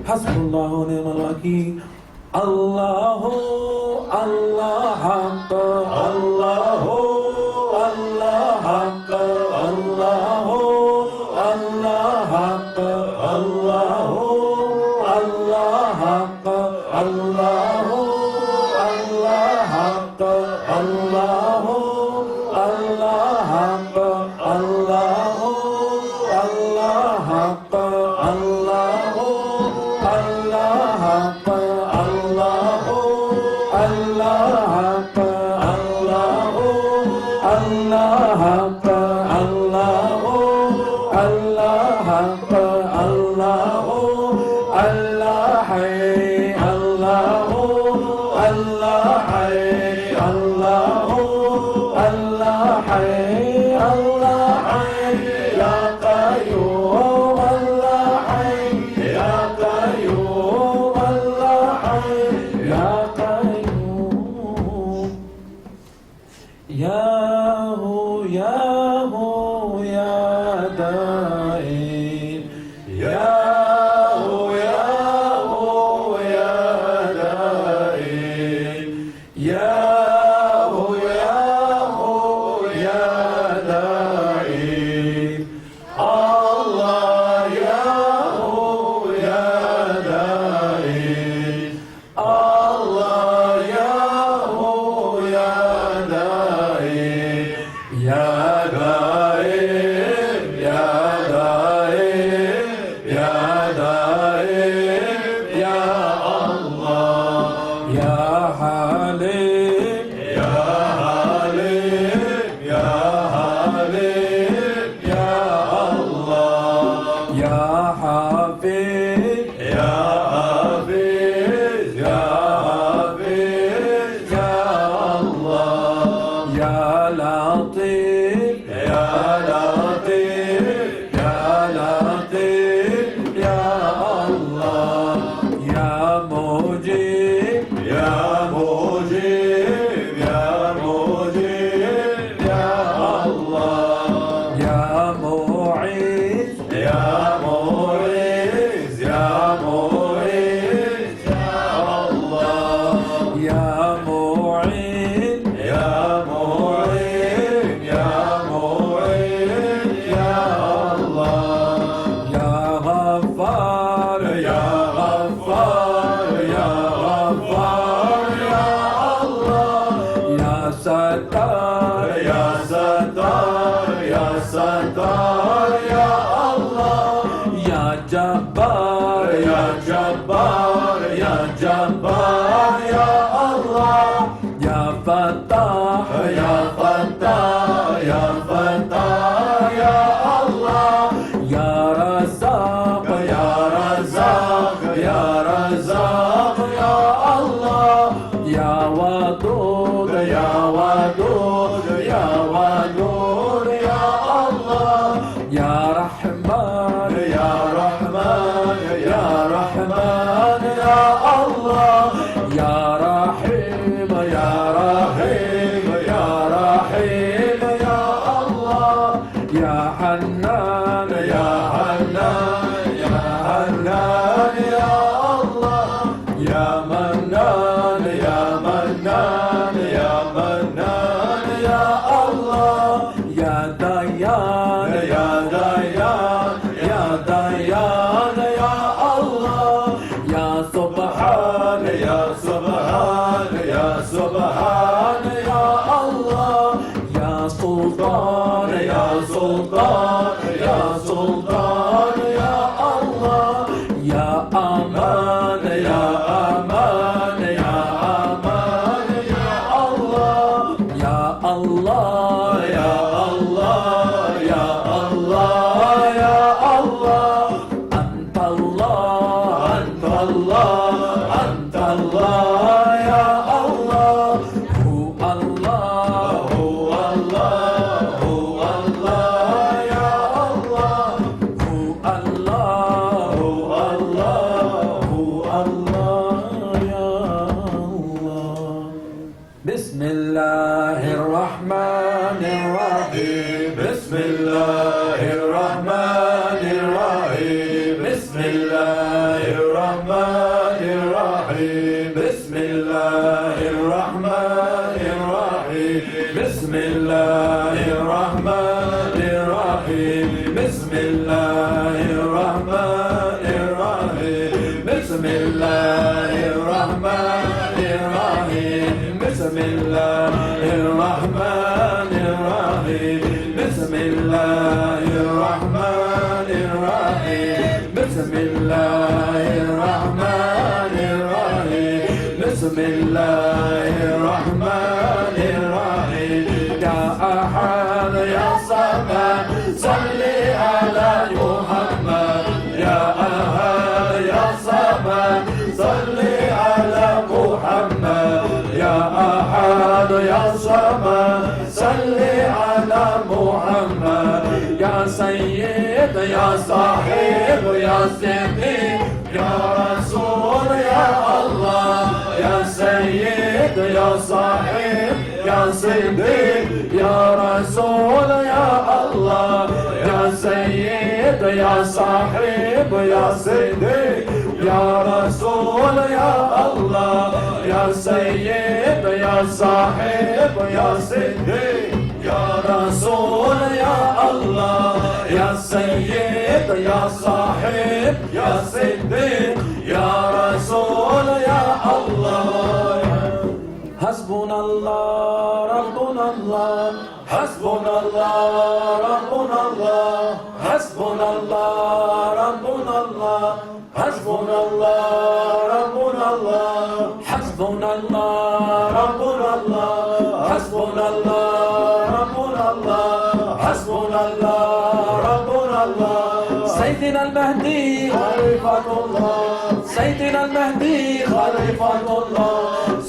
Hasbunallahu wa ni'mal wakeel. Allahu Allah Haqq, Allahu Allah Haqq, Allahu Allah Haqq, Allahu Allah Haqq, Allahu Allah Haqq, Allahu Allah Haqq, Allahu Allah Haqq, Allahu Allah Haqq, Allahu Allah Haqq, Allahu Allah Haqq, Allahu Allah Haqq, Allahu Allah Hayy, Allahu Allah Hayy, Allahu Allah Hayy, Allah Hayy, Ya Qayyum, Allah Hayy, Ya Qayyum, Allah Hayy, Ya Qayyum. Yahu, Yahu, Ya Da'im. Yahu, Yahu, Ya Da'im. Yahu, Yahu, Ya Da'im. Allah, Yahu, Ya Da'im. Allah, Yahu, Ya Da'im. Ya Da'im, Ya Da'im, Ya Da'im, Ya Allah. Ya Halim, Ya Halim, Ya Halim, Ya Allah. Ya Hafiz, Ya Hafiz, Ya Hafiz, Ya Allah. Ya Latif, Ya Latif, Ya Latif, Ya Allah. Ya Mujib, Ya Mujib, Ya Mujib, Ya Allah. Ya Mu'iz, Ya Mu'iz, Ya Mu'iz, Ya Allah. Ya Mu'in, Ya Mu'in, Ya Mu'in, Ya Allah. Ya Ghaffar, Ya Ghaffar, Ya Ghaffar, Ya Allah. Ya Sattar, Ya Sattar, Ya Sattar, Ya Allah. Ya Jabbar, Ya Jabbar, Ya Jabbar, Ya Allah. Ya Fattah, Ya Fattah, Ya Fattah, Ya Allah. Ya Razzaq, Ya Razzaq, Ya Razzaq, Ya Allah. Ya Wadud, Ya Wadud, Ya Wadud, Ya Allah. Ya Rahman, Ya Rahman, Ya Rahman, Ya Allah. Ya Rahim, Ya Rahim, Ya Rahim, Ya Allah. Ya Hannan, Ya Hannan, Ya Hannan, Ya Allah. Ya Mannan, ya Mannan, ya Mannan, ya Allah, ya Dayan, ya Dayan, ya Dayan, ya Allah, ya Subhan, ya Subhan, ya Subhan, ya Allah, ya Sultan, ya Sultan, ya Sultan, ya Allah, ya Aman, ya Aman, ya Aman, ya Allah, ya Allah, ya Allah, ya Allah, ya Allah, Anta Allah, Anta Allah, Anta Allah, ya Allah, Hu Allah, Hu Allah, Hu Allah, ya Allah, Hu Allah, Hu Allah, Hu Allah, ya Allah. Bismillahir Rahmanir Rahim. Bismillahir Rahmanir Rahim. Bismillahir Rahmanir Rahim. Bismillahir Rahmanir Rahim. Bismillahir Rahmanir Rahim. Bismillahir Rahmanir Rahim. Bismillahir Rahmanir Rahim. Bismillahir Rahmanir Rahim. Bismillahir Rahmanir Rahim. Bismillahir Rahmanir Rahim. Bismillahir Rahmanir Rahim. Ya Ahad ya Samad, salli ala Muhammad. Ya Ahad ya Samad, salli ala Muhammad. Ya Ahad ya Samad, salli ala Muhammad. Ya Sayyid ya Sahib ya Siddiq ya Rasul ya Allah. Ya Sayyid ya Sahib ya Siddiq ya Rasul ya Allah. Ya Sayyid ya Sahib ya Siddiq ya Rasul ya Allah. Ya Sayyid ya Sahib ya Siddiq ya Rasul ya Allah. Ya Sayyid ya Sahib ya Siddiq ya Rasul ya Allah. Hasbunallah, Rabbunallah, Hasbunallah, Rabbunallah, Hasbunallah, Rabbunallah, Hasbunallah, Rabbunallah, Hasbunallah, Rabbunallah, Hasbunallah, Rabbunallah, Hasbunallah, Rabbunallah. Sayyidina al-Mahdi, Khalifatullah, Sayyidina al-Mahdi, Khalifatullah,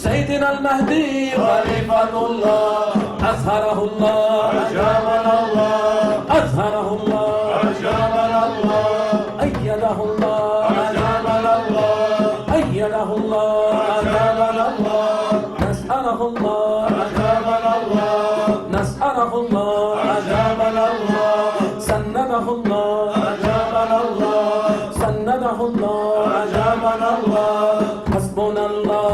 Sayyidina al-Mahdi, Khalifatullah, Azharahullah, Ajabanallah, Azharahullah, Ajabanallah, Ayyadahullah, Ajabanallah, Ayyadahullah, Ajabanallah, Nas'alahullah, Ajabanallah, Nas'alahullah, Ajabanallah, Sannadahullah, Ajabanallah, Sannadahullah, Ajabanallah. Hasbunallah,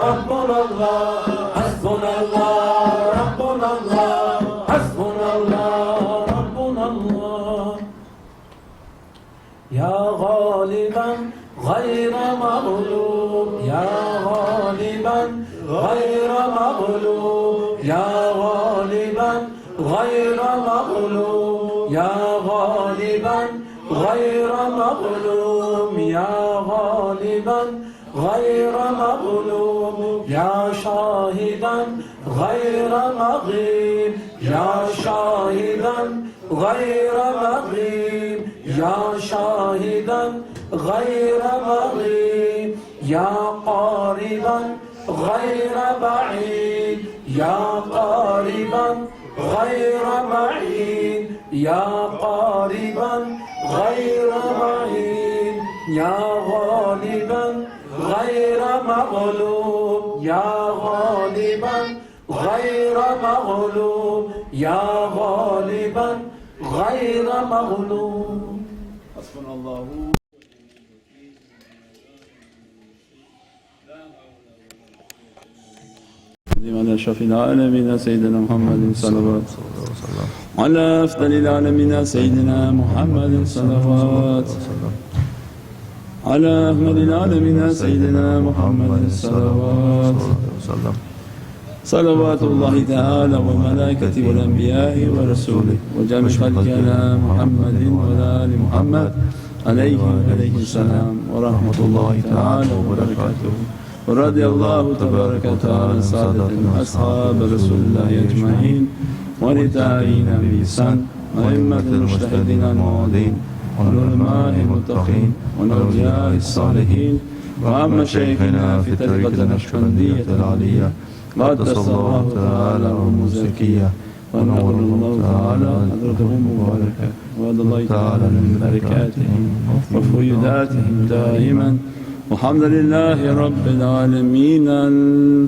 Rabbunallah, Hasbunallah, Rabbunallah, Hasbunallah, Rabbunallah. Ya Ghaliban ghayra maghlub, Ya Ghaliban ghayra maghlub, Ya Ghaliban ghayra maghlub, Ya Ghaliban ghayra maghlub, Ya Ghaliban غير مغلوب يا شاهدا غير مغيب يا شاهدا غير مغيب يا شاهدا غير مغيب يا قاربا غير بعيد يا قاربا غير بعيد يا قاربا غير بعيد يا غالبا غير مغلوب يا غالبا غير مغلوب يا غالبا غير مغلوب. حسبنا الله. على أشرف العالمين سيدنا محمد صلوات على أفضل العالمين سيدنا محمد صلوات على أكمل العالمين سيدنا محمد صلوات صلوات الله تعالى وملائكته والأنبياء ورسوله وجميع خلقه على محمد وعلى آل محمد عليه السلام ورحمة الله تعالى وبركاته. ورضي الله تبارك وتعالى عن سادتنا أصحاب رسول الله أجمعين والتابعين بإحسان وأئمة المجتهدين المعودين والعلماء المتقين والأولياء الصالحين وعم شيخنا في طريقة النقشبندية العالية قدس الله تعالى ومزكية ونور الله تعالى حضرتهم مباركة وعد الله تعالى من بركاتهم وفيوداتهم دائما والحمد لله رب العالمين.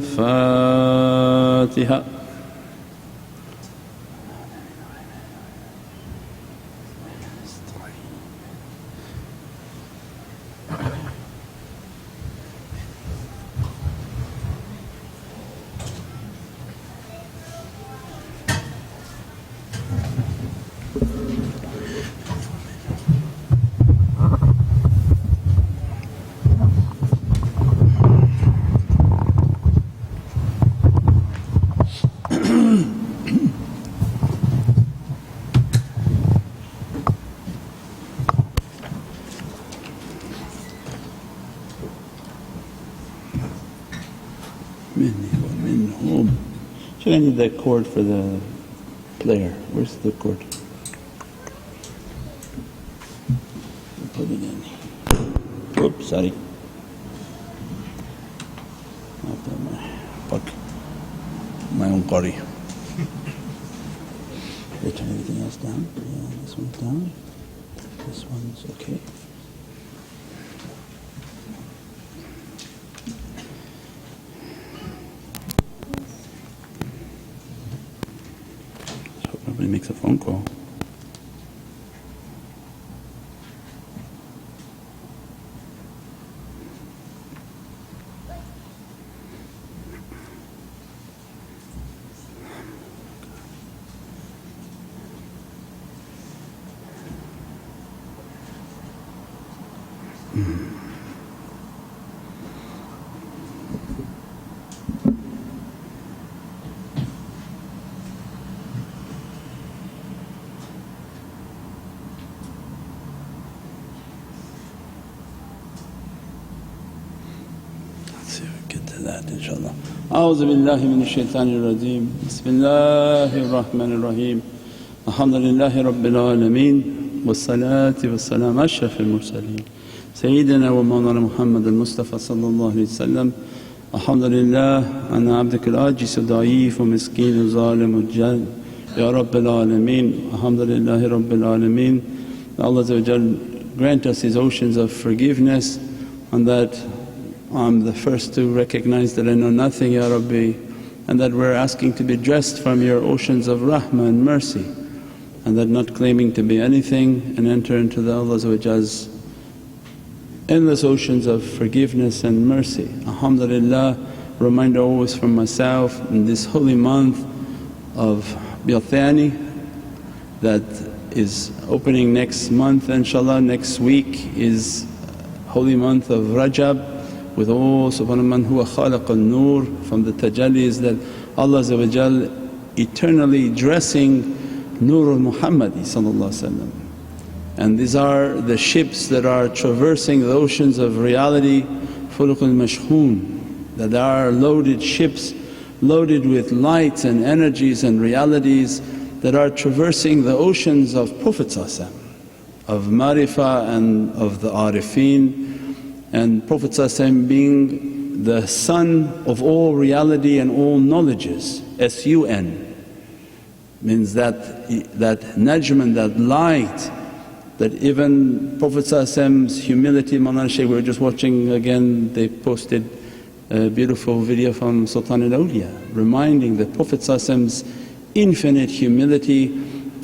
الفاتحة. I need that cord for the player. Where's the cord? Put it in. Oops, sorry. Fuck. My own qari. They turn everything else down? Yeah, this one's down. This one's okay. Nobody makes a phone call. أعوذ بالله من الشيطان الرجيم. بسم الله الرحمن الرحيم. الحمد لله رب العالمين والصلاة والسلام أشرف المرسلين سيدنا ومولانا محمد المصطفى صلى الله عليه وسلم. الحمد لله أنا عبدك العاجز ضعيف ومسكين وظالم وجهل يا رب العالمين. الحمد لله رب العالمين. Allah grant us His oceans of forgiveness, and that I'm the first to recognize that I know nothing, Ya Rabbi, and that we're asking to be dressed from Your oceans of rahmah and mercy, and that not claiming to be anything and enter into the Allah's endless oceans of forgiveness and mercy. Alhamdulillah, reminder always from myself in this holy month of Thani that is opening next month inshaAllah. Next week is holy month of Rajab, with all subhana man huwa khaliq al-nur, from the tajallis that Allah eternally dressing Nurul Muhammadi. And these are the ships that are traversing the oceans of reality, fulukul mashhoon, that are loaded ships, loaded with lights and energies and realities that are traversing the oceans of Prophet of marifah and of the arifin. And Prophet being the sun of all reality and all knowledges, S-U-N, means that najm, that light, that even Prophet's humility. Mawlana Shaykh, we were just watching again, they posted a beautiful video from Sultan al-Awliya reminding the Prophet's infinite humility,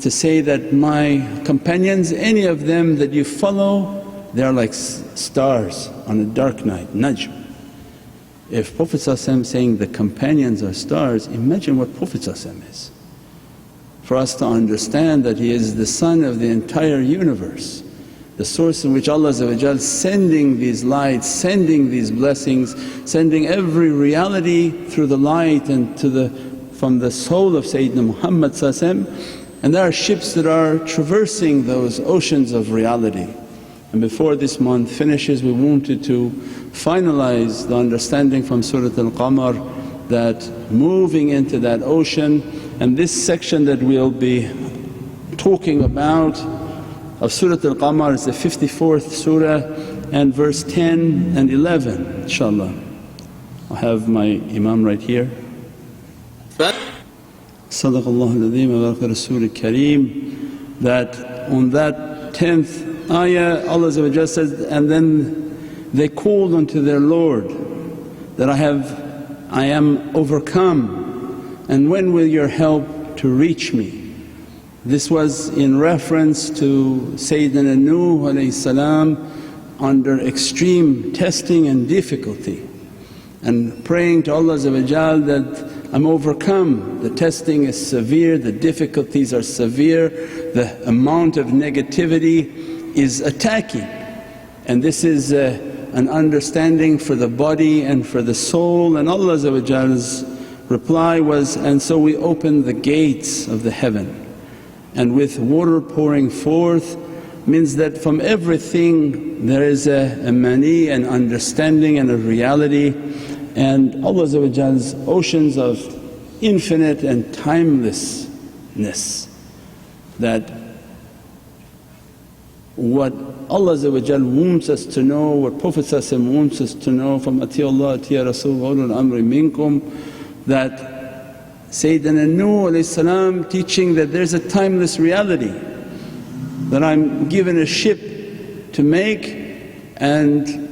to say that my companions, any of them that you follow, they are like stars on a dark night, najm. If Prophet saying the companions are stars, imagine what Prophet is. For us to understand that he is the sun of the entire universe, the source in which Allah sending these lights, sending these blessings, sending every reality through the light and from the soul of Sayyidina Muhammad. And there are ships that are traversing those oceans of reality. And before this month finishes, we wanted to finalize the understanding from Surah Al-Qamar, that moving into that ocean. And this section that we'll be talking about of Surah Al-Qamar is the 54th surah and verse 10 and 11, inshaAllah. I have my imam right here. Sadaqallahu al-Azim wa baraka Rasul Kareem, that on that 10th ayah Allah says, and then they called unto their Lord that I am overcome, and when will your help to reach me? This was in reference to Sayyidina Nuh under extreme testing and difficulty, and praying to Allah that I'm overcome. The testing is severe, the difficulties are severe, the amount of negativity is attacking. And this is an understanding for the body and for the soul. And Allah's reply was, and so we opened the gates of the heaven, and with water pouring forth means that from everything there is a mani, an understanding and a reality. And Allah's oceans of infinite and timelessness, that what Allah wants us to know, what Prophet wants us to know from Atiyullah, Atiya Rasul, Ulul Amri Minkum, that Sayyidina Nuh teaching that there's a timeless reality, that I'm given a ship to make and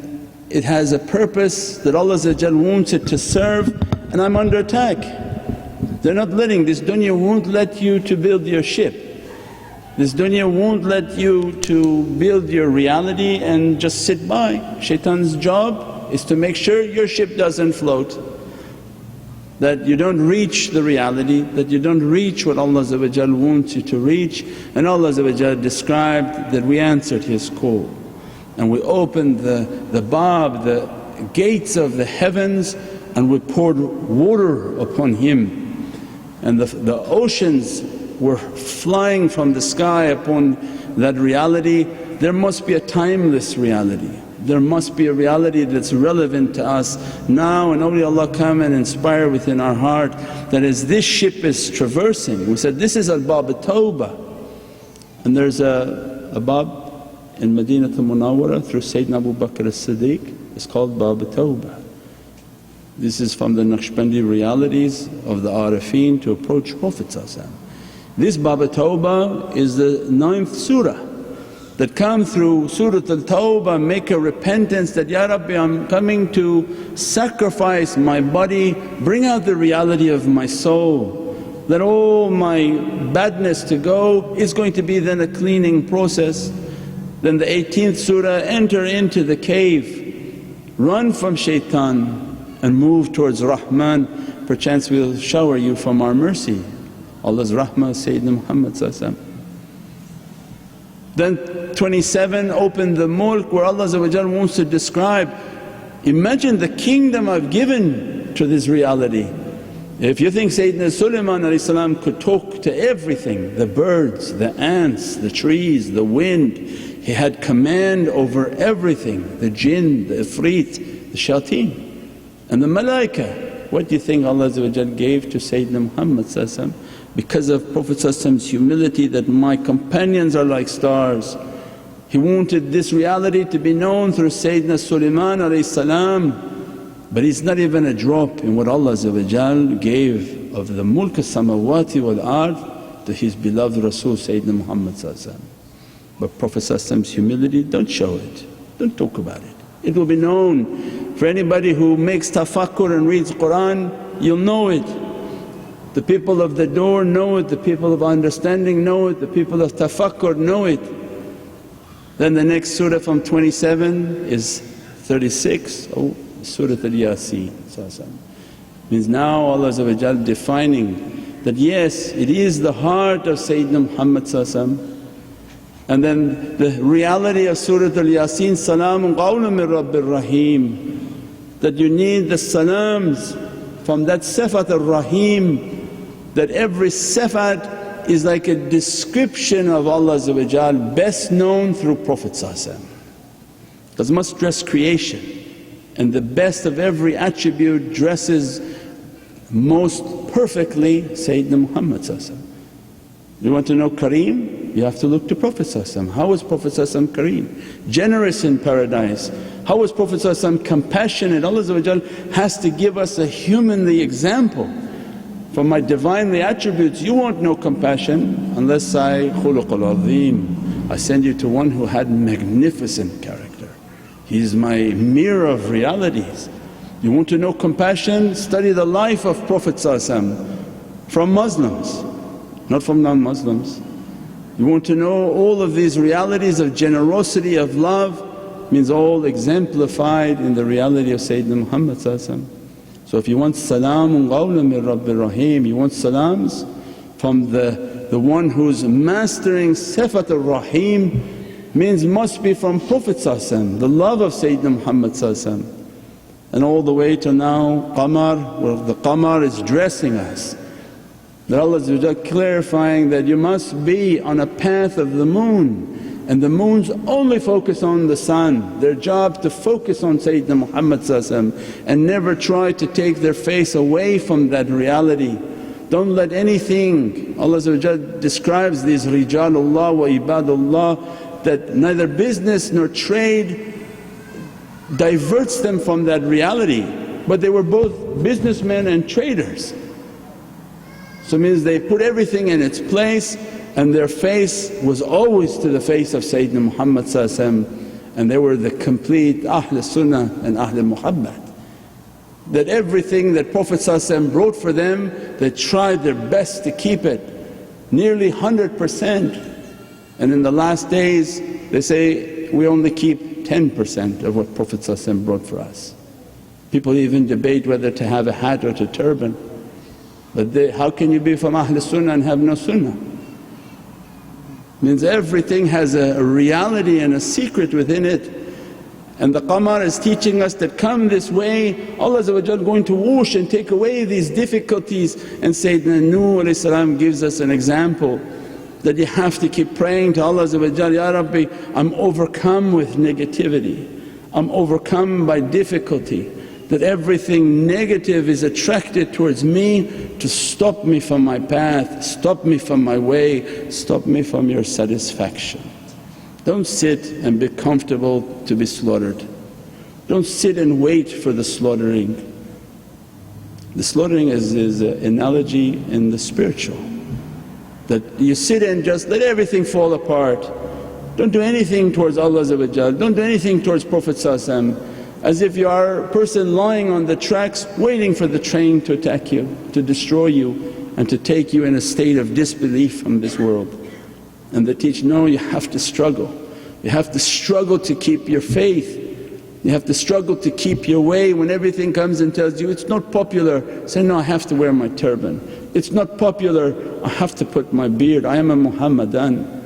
it has a purpose that Allah wants it to serve, and I'm under attack. They're not letting, this dunya won't let you to build your ship. This dunya won't let you to build your reality and just sit by. Shaitan's job is to make sure your ship doesn't float, that you don't reach the reality, that you don't reach what Allah wants you to reach. And Allah described that we answered His call. And we opened the bab, the gates of the heavens, and we poured water upon him. And the oceans were flying from the sky upon that reality. There must be a timeless reality. There must be a reality that's relevant to us now, and awliyaullah come and inspire within our heart that as this ship is traversing, we said this is al-Bab al-Tawbah. And there's a bab in Madinah al-Munawwarah through Sayyidina Abu Bakr as-Siddiq, it's called Bab al-Tawbah. This is from the Naqshbandi realities of the Arifin to approach Prophet. This Bab al-Tawbah is the 9th surah that come through Surah al-Tawbah, make a repentance that, Ya Rabbi, I'm coming to sacrifice my body, bring out the reality of my soul, that all my badness to go is going to be then a cleaning process. Then the 18th surah, enter into the cave, run from shaitan and move towards Rahman, perchance we'll shower you from our mercy. Allah's rahmah, Sayyidina Muhammad. Then 27, open the mulk, where Allah wants to describe, imagine the kingdom I've given to this reality. If you think Sayyidina Sulaiman could talk to everything, the birds, the ants, the trees, the wind, he had command over everything, the jinn, the ifrit, the shayateen and the malaika. What do you think Allah gave to Sayyidina Muhammad because of Prophet's humility, that my companions are like stars? He wanted this reality to be known through Sayyidina Sulaiman, but he's not even a drop in what Allah gave of the mulk as-samawati wal ard to His beloved Rasul Sayyidina Muhammad. But Prophet's humility, don't show it, don't talk about it. It will be known for anybody who makes tafakkur and reads Qur'an, you'll know it. The people of the door know it, the people of understanding know it, the people of tafakkur know it. Then the next surah from 27 is 36, Surah al-Yasin. Means now Allah defining that yes, it is the heart of Sayyidina Muhammad. And then the reality of Surah Al-Yasin, Salamun qawlan min Rabbir Rahim, that you need the salams from that Sifat Ar-Rahim, that every Sifat is like a description of Allah best known through Prophet. Because must dress creation, and the best of every attribute dresses most perfectly Sayyidina Muhammad. You want to know Kareem? You have to look to Prophet. How was Prophet Kareem? Generous in paradise. How was Prophet compassionate? Allah has to give us a humanly example. From my Divinely attributes you won't know compassion unless I khuluqul azim. I send you to one who had magnificent character. He's my mirror of realities. You want to know compassion? Study the life of Prophet from Muslims, not from non-Muslims. You want to know all of these realities of generosity, of love, means all exemplified in the reality of Sayyidina Muhammad. So if you want Salamun qawlan min Rabbir Rahim, you want salams from the one who's mastering Sifat Ar-Rahim, means must be from Prophet the love of Sayyidina Muhammad. And all the way to now qamar, where the qamar is dressing us. That Allah clarifying that you must be on a path of the moon, and the moons only focus on the sun. Their job to focus on Sayyidina Muhammad and never try to take their face away from that reality. Don't let anything… Allah describes these rijalullah wa ibadullah, that neither business nor trade diverts them from that reality, but they were both businessmen and traders. So means they put everything in its place, and their face was always to the face of Sayyidina Muhammad, and they were the complete ahlul sunnah and ahlul Muhammad. That everything that Prophet brought for them, they tried their best to keep it, nearly 100%. And in the last days they say, we only keep 10% of what Prophet brought for us. People even debate whether to have a hat or to turban. But how can you be from ahlul sunnah and have no sunnah? Means everything has a reality and a secret within it. And the qamar is teaching us that come this way, Allah going to whoosh and take away these difficulties. And Sayyidina Nuh gives us an example that you have to keep praying to Allah, Ya Rabbi, I'm overcome with negativity, I'm overcome by difficulty, that everything negative is attracted towards me to stop me from my path, stop me from my way, stop me from your satisfaction. Don't sit and be comfortable to be slaughtered. Don't sit and wait for the slaughtering. The slaughtering is an analogy in the spiritual, that you sit and just let everything fall apart. Don't do anything towards Allah, don't do anything towards Prophet, as if you are a person lying on the tracks waiting for the train to attack you, to destroy you and to take you in a state of disbelief from this world. And they teach, no, you have to struggle. You have to struggle to keep your faith. You have to struggle to keep your way. When everything comes and tells you, it's not popular, say, no, I have to wear my turban. It's not popular, I have to put my beard, I am a Muhammadan.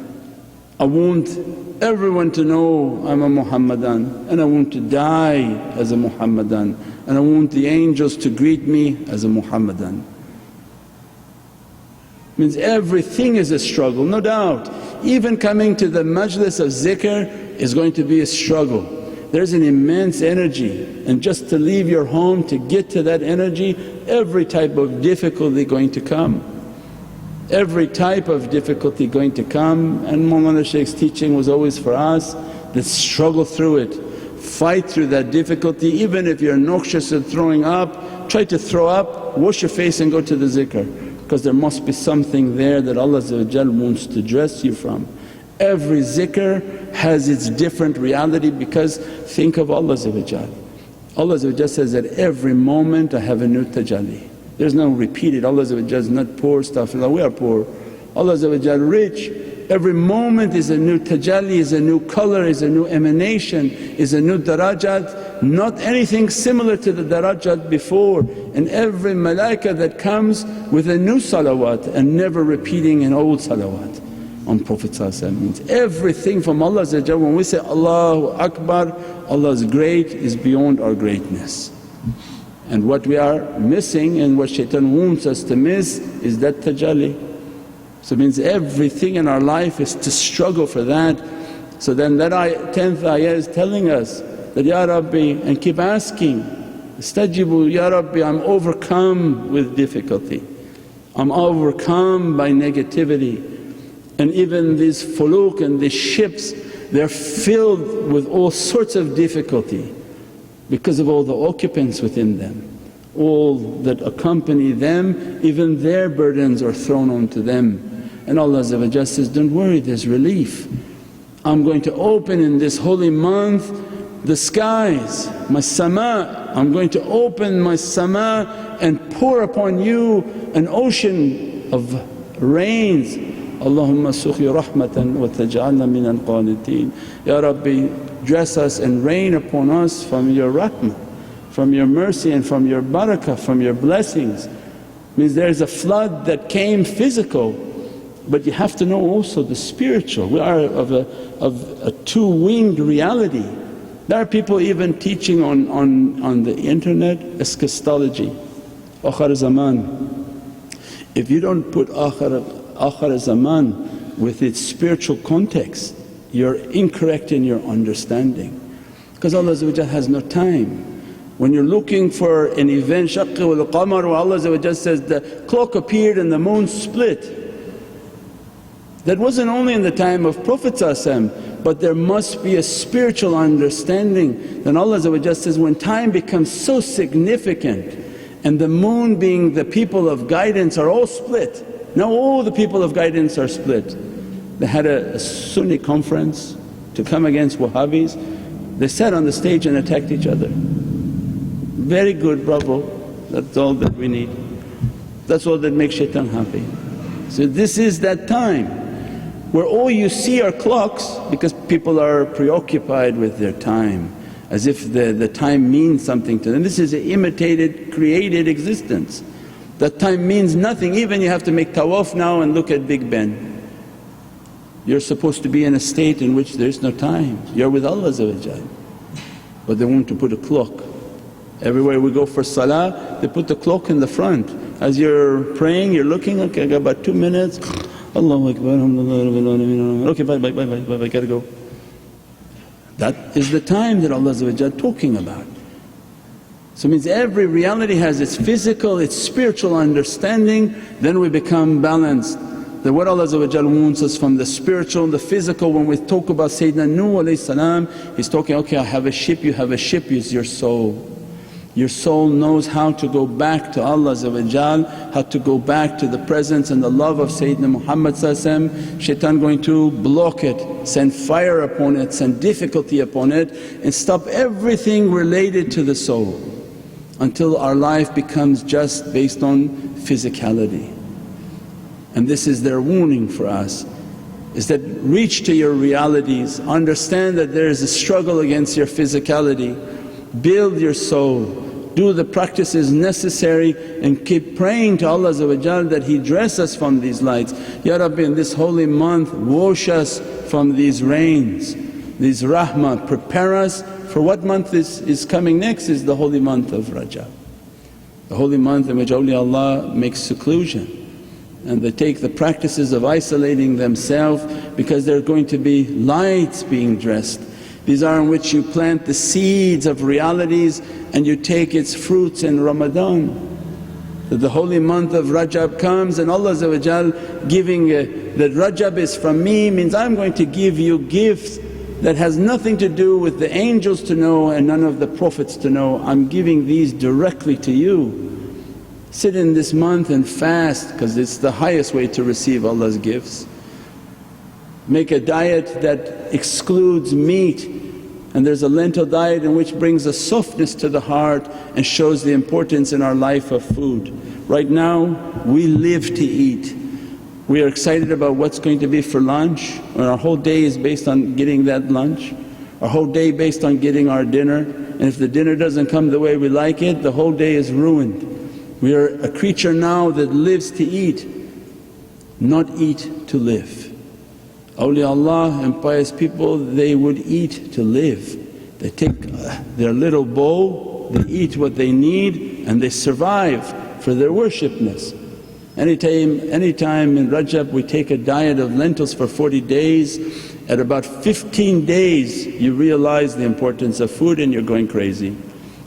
I want everyone to know I'm a Muhammadan, and I want to die as a Muhammadan, and I want the angels to greet me as a Muhammadan. Means everything is a struggle, no doubt. Even coming to the majlis of zikr is going to be a struggle. There's an immense energy, and just to leave your home to get to that energy, every type of difficulty going to come. Every type of difficulty going to come, and Mawlana Shaykh's teaching was always for us that struggle through it, fight through that difficulty. Even if you're noxious and throwing up, try to throw up, wash your face and go to the zikr, because there must be something there that Allah wants to dress you from. Every zikr has its different reality, because think of Allah. Allah says that every moment I have a new tajalli. There's no repeated, Allah is not poor, astaghfirullah, we are poor. Allah rich, Every moment is a new tajalli, is a new colour, is a new emanation, is a new darajat, not anything similar to the darajat before. And every malaika that comes with a new salawat and never repeating an old salawat on Prophet means everything from Allah. When we say Allahu Akbar, Allah's great is beyond our greatness. And what we are missing and what shaitan wants us to miss is that tajalli. So it means everything in our life is to struggle for that. So then that 10th ayah is telling us that, Ya Rabbi, and keep asking, istajibu Ya Rabbi, I'm overcome with difficulty, I'm overcome by negativity. And even these fuluk and these ships, they're filled with all sorts of difficulty because of all the occupants within them. All that accompany them, even their burdens are thrown onto them. And Allah says, don't worry, there's relief. I'm going to open in this holy month the skies, my sama. I'm going to open my sama and pour upon you an ocean of rains. Allahumma sukhi rahmatan wa taj'alna min al-qaniteen. Ya Rabbi, dress us and rain upon us from your rahmah, from your mercy and from your barakah, from your blessings. Means there's a flood that came physical, but you have to know also the spiritual. We are of a two-winged reality. There are people even teaching on the internet eschatology, akhir zaman. If you don't put akhir zaman with its spiritual context, you're incorrect in your understanding. Because Allah has no time. When you're looking for an event, shaqqa wal qamar, where Allah says the clock appeared and the moon split. That wasn't only in the time of Prophet but there must be a spiritual understanding. Then Allah says, when time becomes so significant and the moon being the people of guidance are all split. Now all the people of guidance are split. They had a Sunni conference to come against Wahhabis. They sat on the stage and attacked each other. Very good, bravo, that's all that we need. That's all that makes shaitan happy. So this is that time where all you see are clocks, because people are preoccupied with their time as if the time means something to them. This is an imitated, created existence. That time means nothing. Even you have to make tawaf now and look at Big Ben. You're supposed to be in a state in which there is no time, you're with Allah. But they want to put a clock. Everywhere we go for salah, they put the clock in the front. As you're praying, you're looking, okay, I got about 2 minutes, Allahu Akbar, alhamdulillah, okay, bye, gotta go. That is the time that Allah talking about. So it means every reality has its physical, its spiritual understanding, then we become balanced. That what Allah wants us from the spiritual and the physical. When we talk about Sayyidina Nuh He's talking, okay, I have a ship, you have a ship, is your soul. Your soul knows how to go back to Allah, how to go back to the presence and the love of Sayyidina Muhammad. Shaitan going to block it, send fire upon it, send difficulty upon it and stop everything related to the soul until our life becomes just based on physicality. And this is their warning for us, is that reach to your realities, understand that there is a struggle against your physicality, build your soul, do the practices necessary and keep praying to Allah that He dress us from these lights. Ya Rabbi, in this holy month wash us from these rains, these rahmah, prepare us for what month is coming next is the holy month of Rajab. The holy month in which awliya makes seclusion and they take the practices of isolating themselves, because there are going to be lights being dressed. These are in which you plant the seeds of realities and you take its fruits in Ramadan. That the holy month of Rajab comes and Allah giving that Rajab is from me means I'm going to give you gifts that has nothing to do with the angels to know and none of the prophets to know. I'm giving these directly to you. Sit in this month and fast, because it's the highest way to receive Allah's gifts. Make a diet that excludes meat, and there's a lentil diet in which brings a softness to the heart and shows the importance in our life of food. Right now we live to eat. We are excited about what's going to be for lunch, and our whole day is based on getting that lunch, our whole day based on getting our dinner, and if the dinner doesn't come the way we like it, the whole day is ruined. We are a creature now that lives to eat, not eat to live. Awliyaullah and pious people, they would eat to live. They take their little bowl, they eat what they need and they survive for their worshipness. Anytime in Rajab we take a diet of lentils for 40 days, at about 15 days you realize the importance of food and you're going crazy.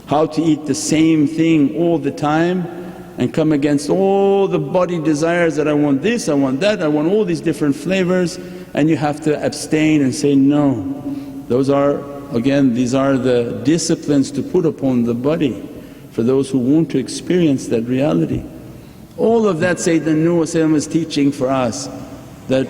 How to eat the same thing all the time and come against all the body desires that I want this, I want that, I want all these different flavors, and you have to abstain and say, no. Those are, again, these are the disciplines to put upon the body for those who want to experience that reality. All of that Sayyidina Nuh is teaching for us, that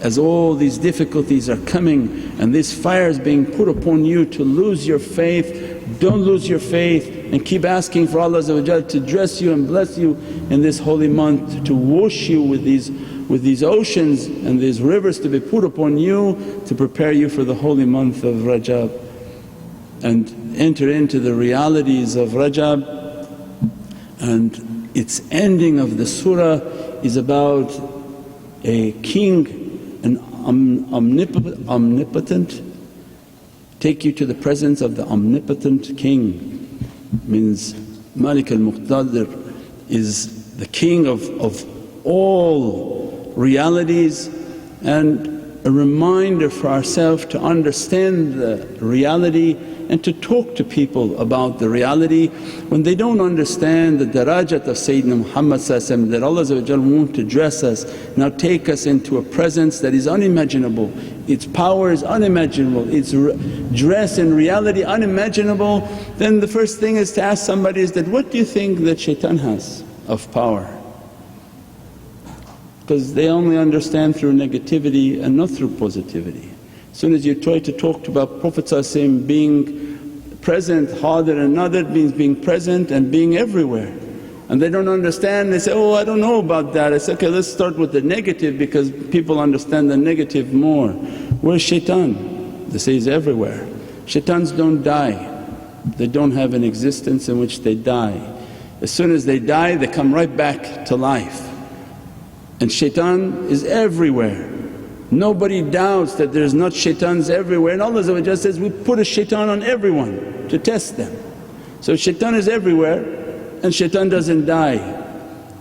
as all these difficulties are coming and this fire is being put upon you to lose your faith, don't lose your faith and keep asking for Allah to dress you and bless you in this holy month, to wash you with these oceans and these rivers to be put upon you to prepare you for the holy month of Rajab, and enter into the realities of Rajab. And its ending of the surah is about a king, an omnipotent, take you to the presence of the omnipotent king. Means Malik al-Muqtadir is the king of all realities, and a reminder for ourselves to understand the reality and to talk to people about the reality when they don't understand the darajat of Sayyidina Muhammad that Allah wants to dress us, now take us into a presence that is unimaginable, its power is unimaginable, its dress and reality unimaginable. Then the first thing is to ask somebody is that, what do you think that shaitan has of power? Because they only understand through negativity and not through positivity. As soon as you try to talk about Prophet being present, hadir and nadir means being present and being everywhere. And they don't understand, they say, oh I don't know about that. I say, okay, let's start with the negative because people understand the negative more. Where's shaitan? They say he's everywhere. Shaitans don't die, they don't have an existence in which they die. As soon as they die they come right back to life. And shaitan is everywhere. Nobody doubts that there's not shaitans everywhere, and Allah says, we put a shaitan on everyone to test them. So shaitan is everywhere and shaitan doesn't die.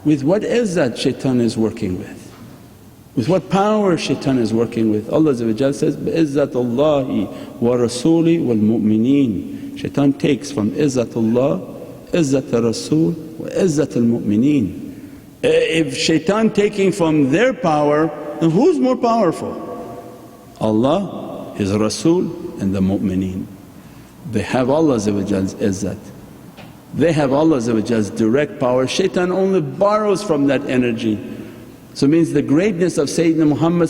With what izzat shaitan is working with? With what power shaitan is working with? Allah says, bi'izzatillahi wa rasuli wal mu'mineen. Shaitan takes from izzatullah, izzat rasul wa izzat al-mu'mineen. If shaitan taking from their power, then who's more powerful? Allah, His Rasul and the mu'mineen. They have Allah's izzat, they have Allah's direct power. Shaitan only borrows from that energy. So it means the greatness of Sayyidina Muhammad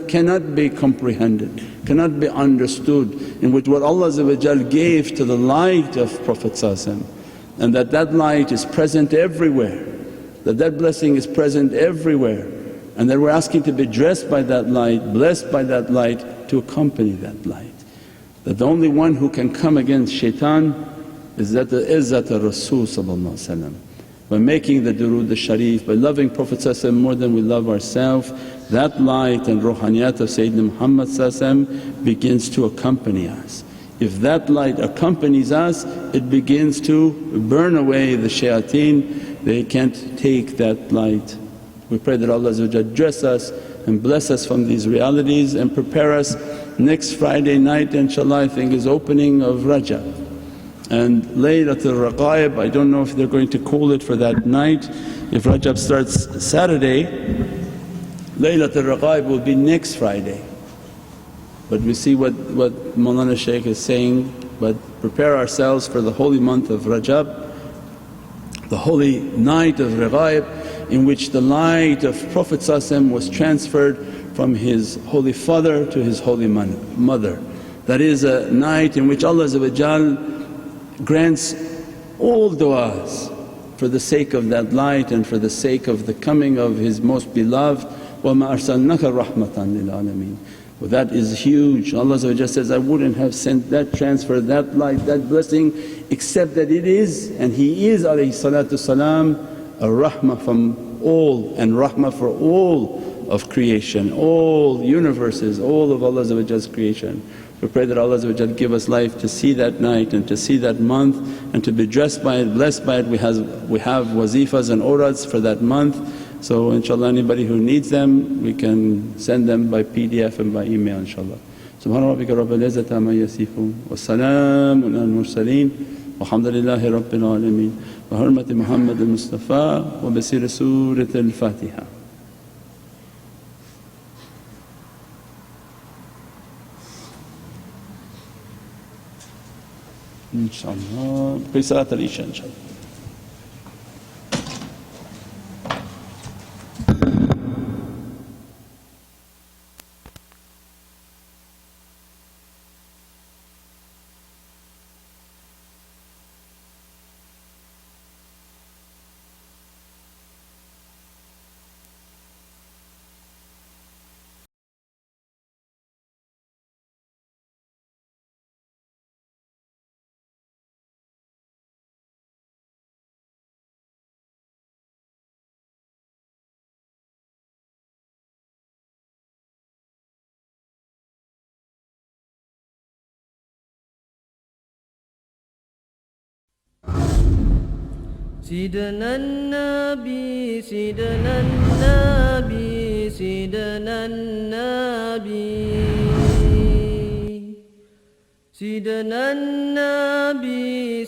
cannot be comprehended, cannot be understood, in which what Allah gave to the light of Prophet and that light is present everywhere, that blessing is present everywhere, and that we're asking to be dressed by that light, blessed by that light, to accompany that light. That the only one who can come against shaitan is that the izzat al-Rasul. By making the durood al-Sharif, by loving Prophet more than we love ourselves, that light and ruhaniyat of Sayyidina Muhammad begins to accompany us. If that light accompanies us, it begins to burn away the shayateen, they can't take that light. We pray that Allah dress us and bless us from these realities and prepare us. Next Friday night inshaAllah I think is opening of Rajab, and Laylatul Raqaib, I don't know if they're going to call it for that night. If Rajab starts Saturday, Laylatul Raqaib will be next Friday. But we see what Mawlana Shaykh is saying, but prepare ourselves for the holy month of Rajab, the holy night of Raqaib, in which the light of Prophet was transferred from his holy father to his holy mother. That is a night in which Allah grants all du'as for the sake of that light and for the sake of the coming of His most beloved وَمَا أَرْسَلْنَاكَ رَحْمَةً لِلْعَالَمِينَ. Well, that is huge. Allah says, I wouldn't have sent that transfer, that light, that blessing, except that it is, and He is alayhi salatu salam, a rahmah from all and rahmah for all of creation, all universes, all of Allah's creation. We pray that Allah give us life to see that night and to see that month and to be dressed by it, blessed by it. We have wazifas and awrads for that month. So inshaAllah anybody who needs them we can send them by PDF and by email inshaAllah. Subhana rabbika rabbil izzati amma yasifoon wa salaamun al mursaleen walhamdulillahi rabbil alameen wa hurmati Muhammad al-Mustafa wa basir Surat al-Fatiha. InshaAllah, pre Salat al-Isha inshaAllah. سيدنا النبي سيدنا النبي سيدنا النبي سيدنا النبي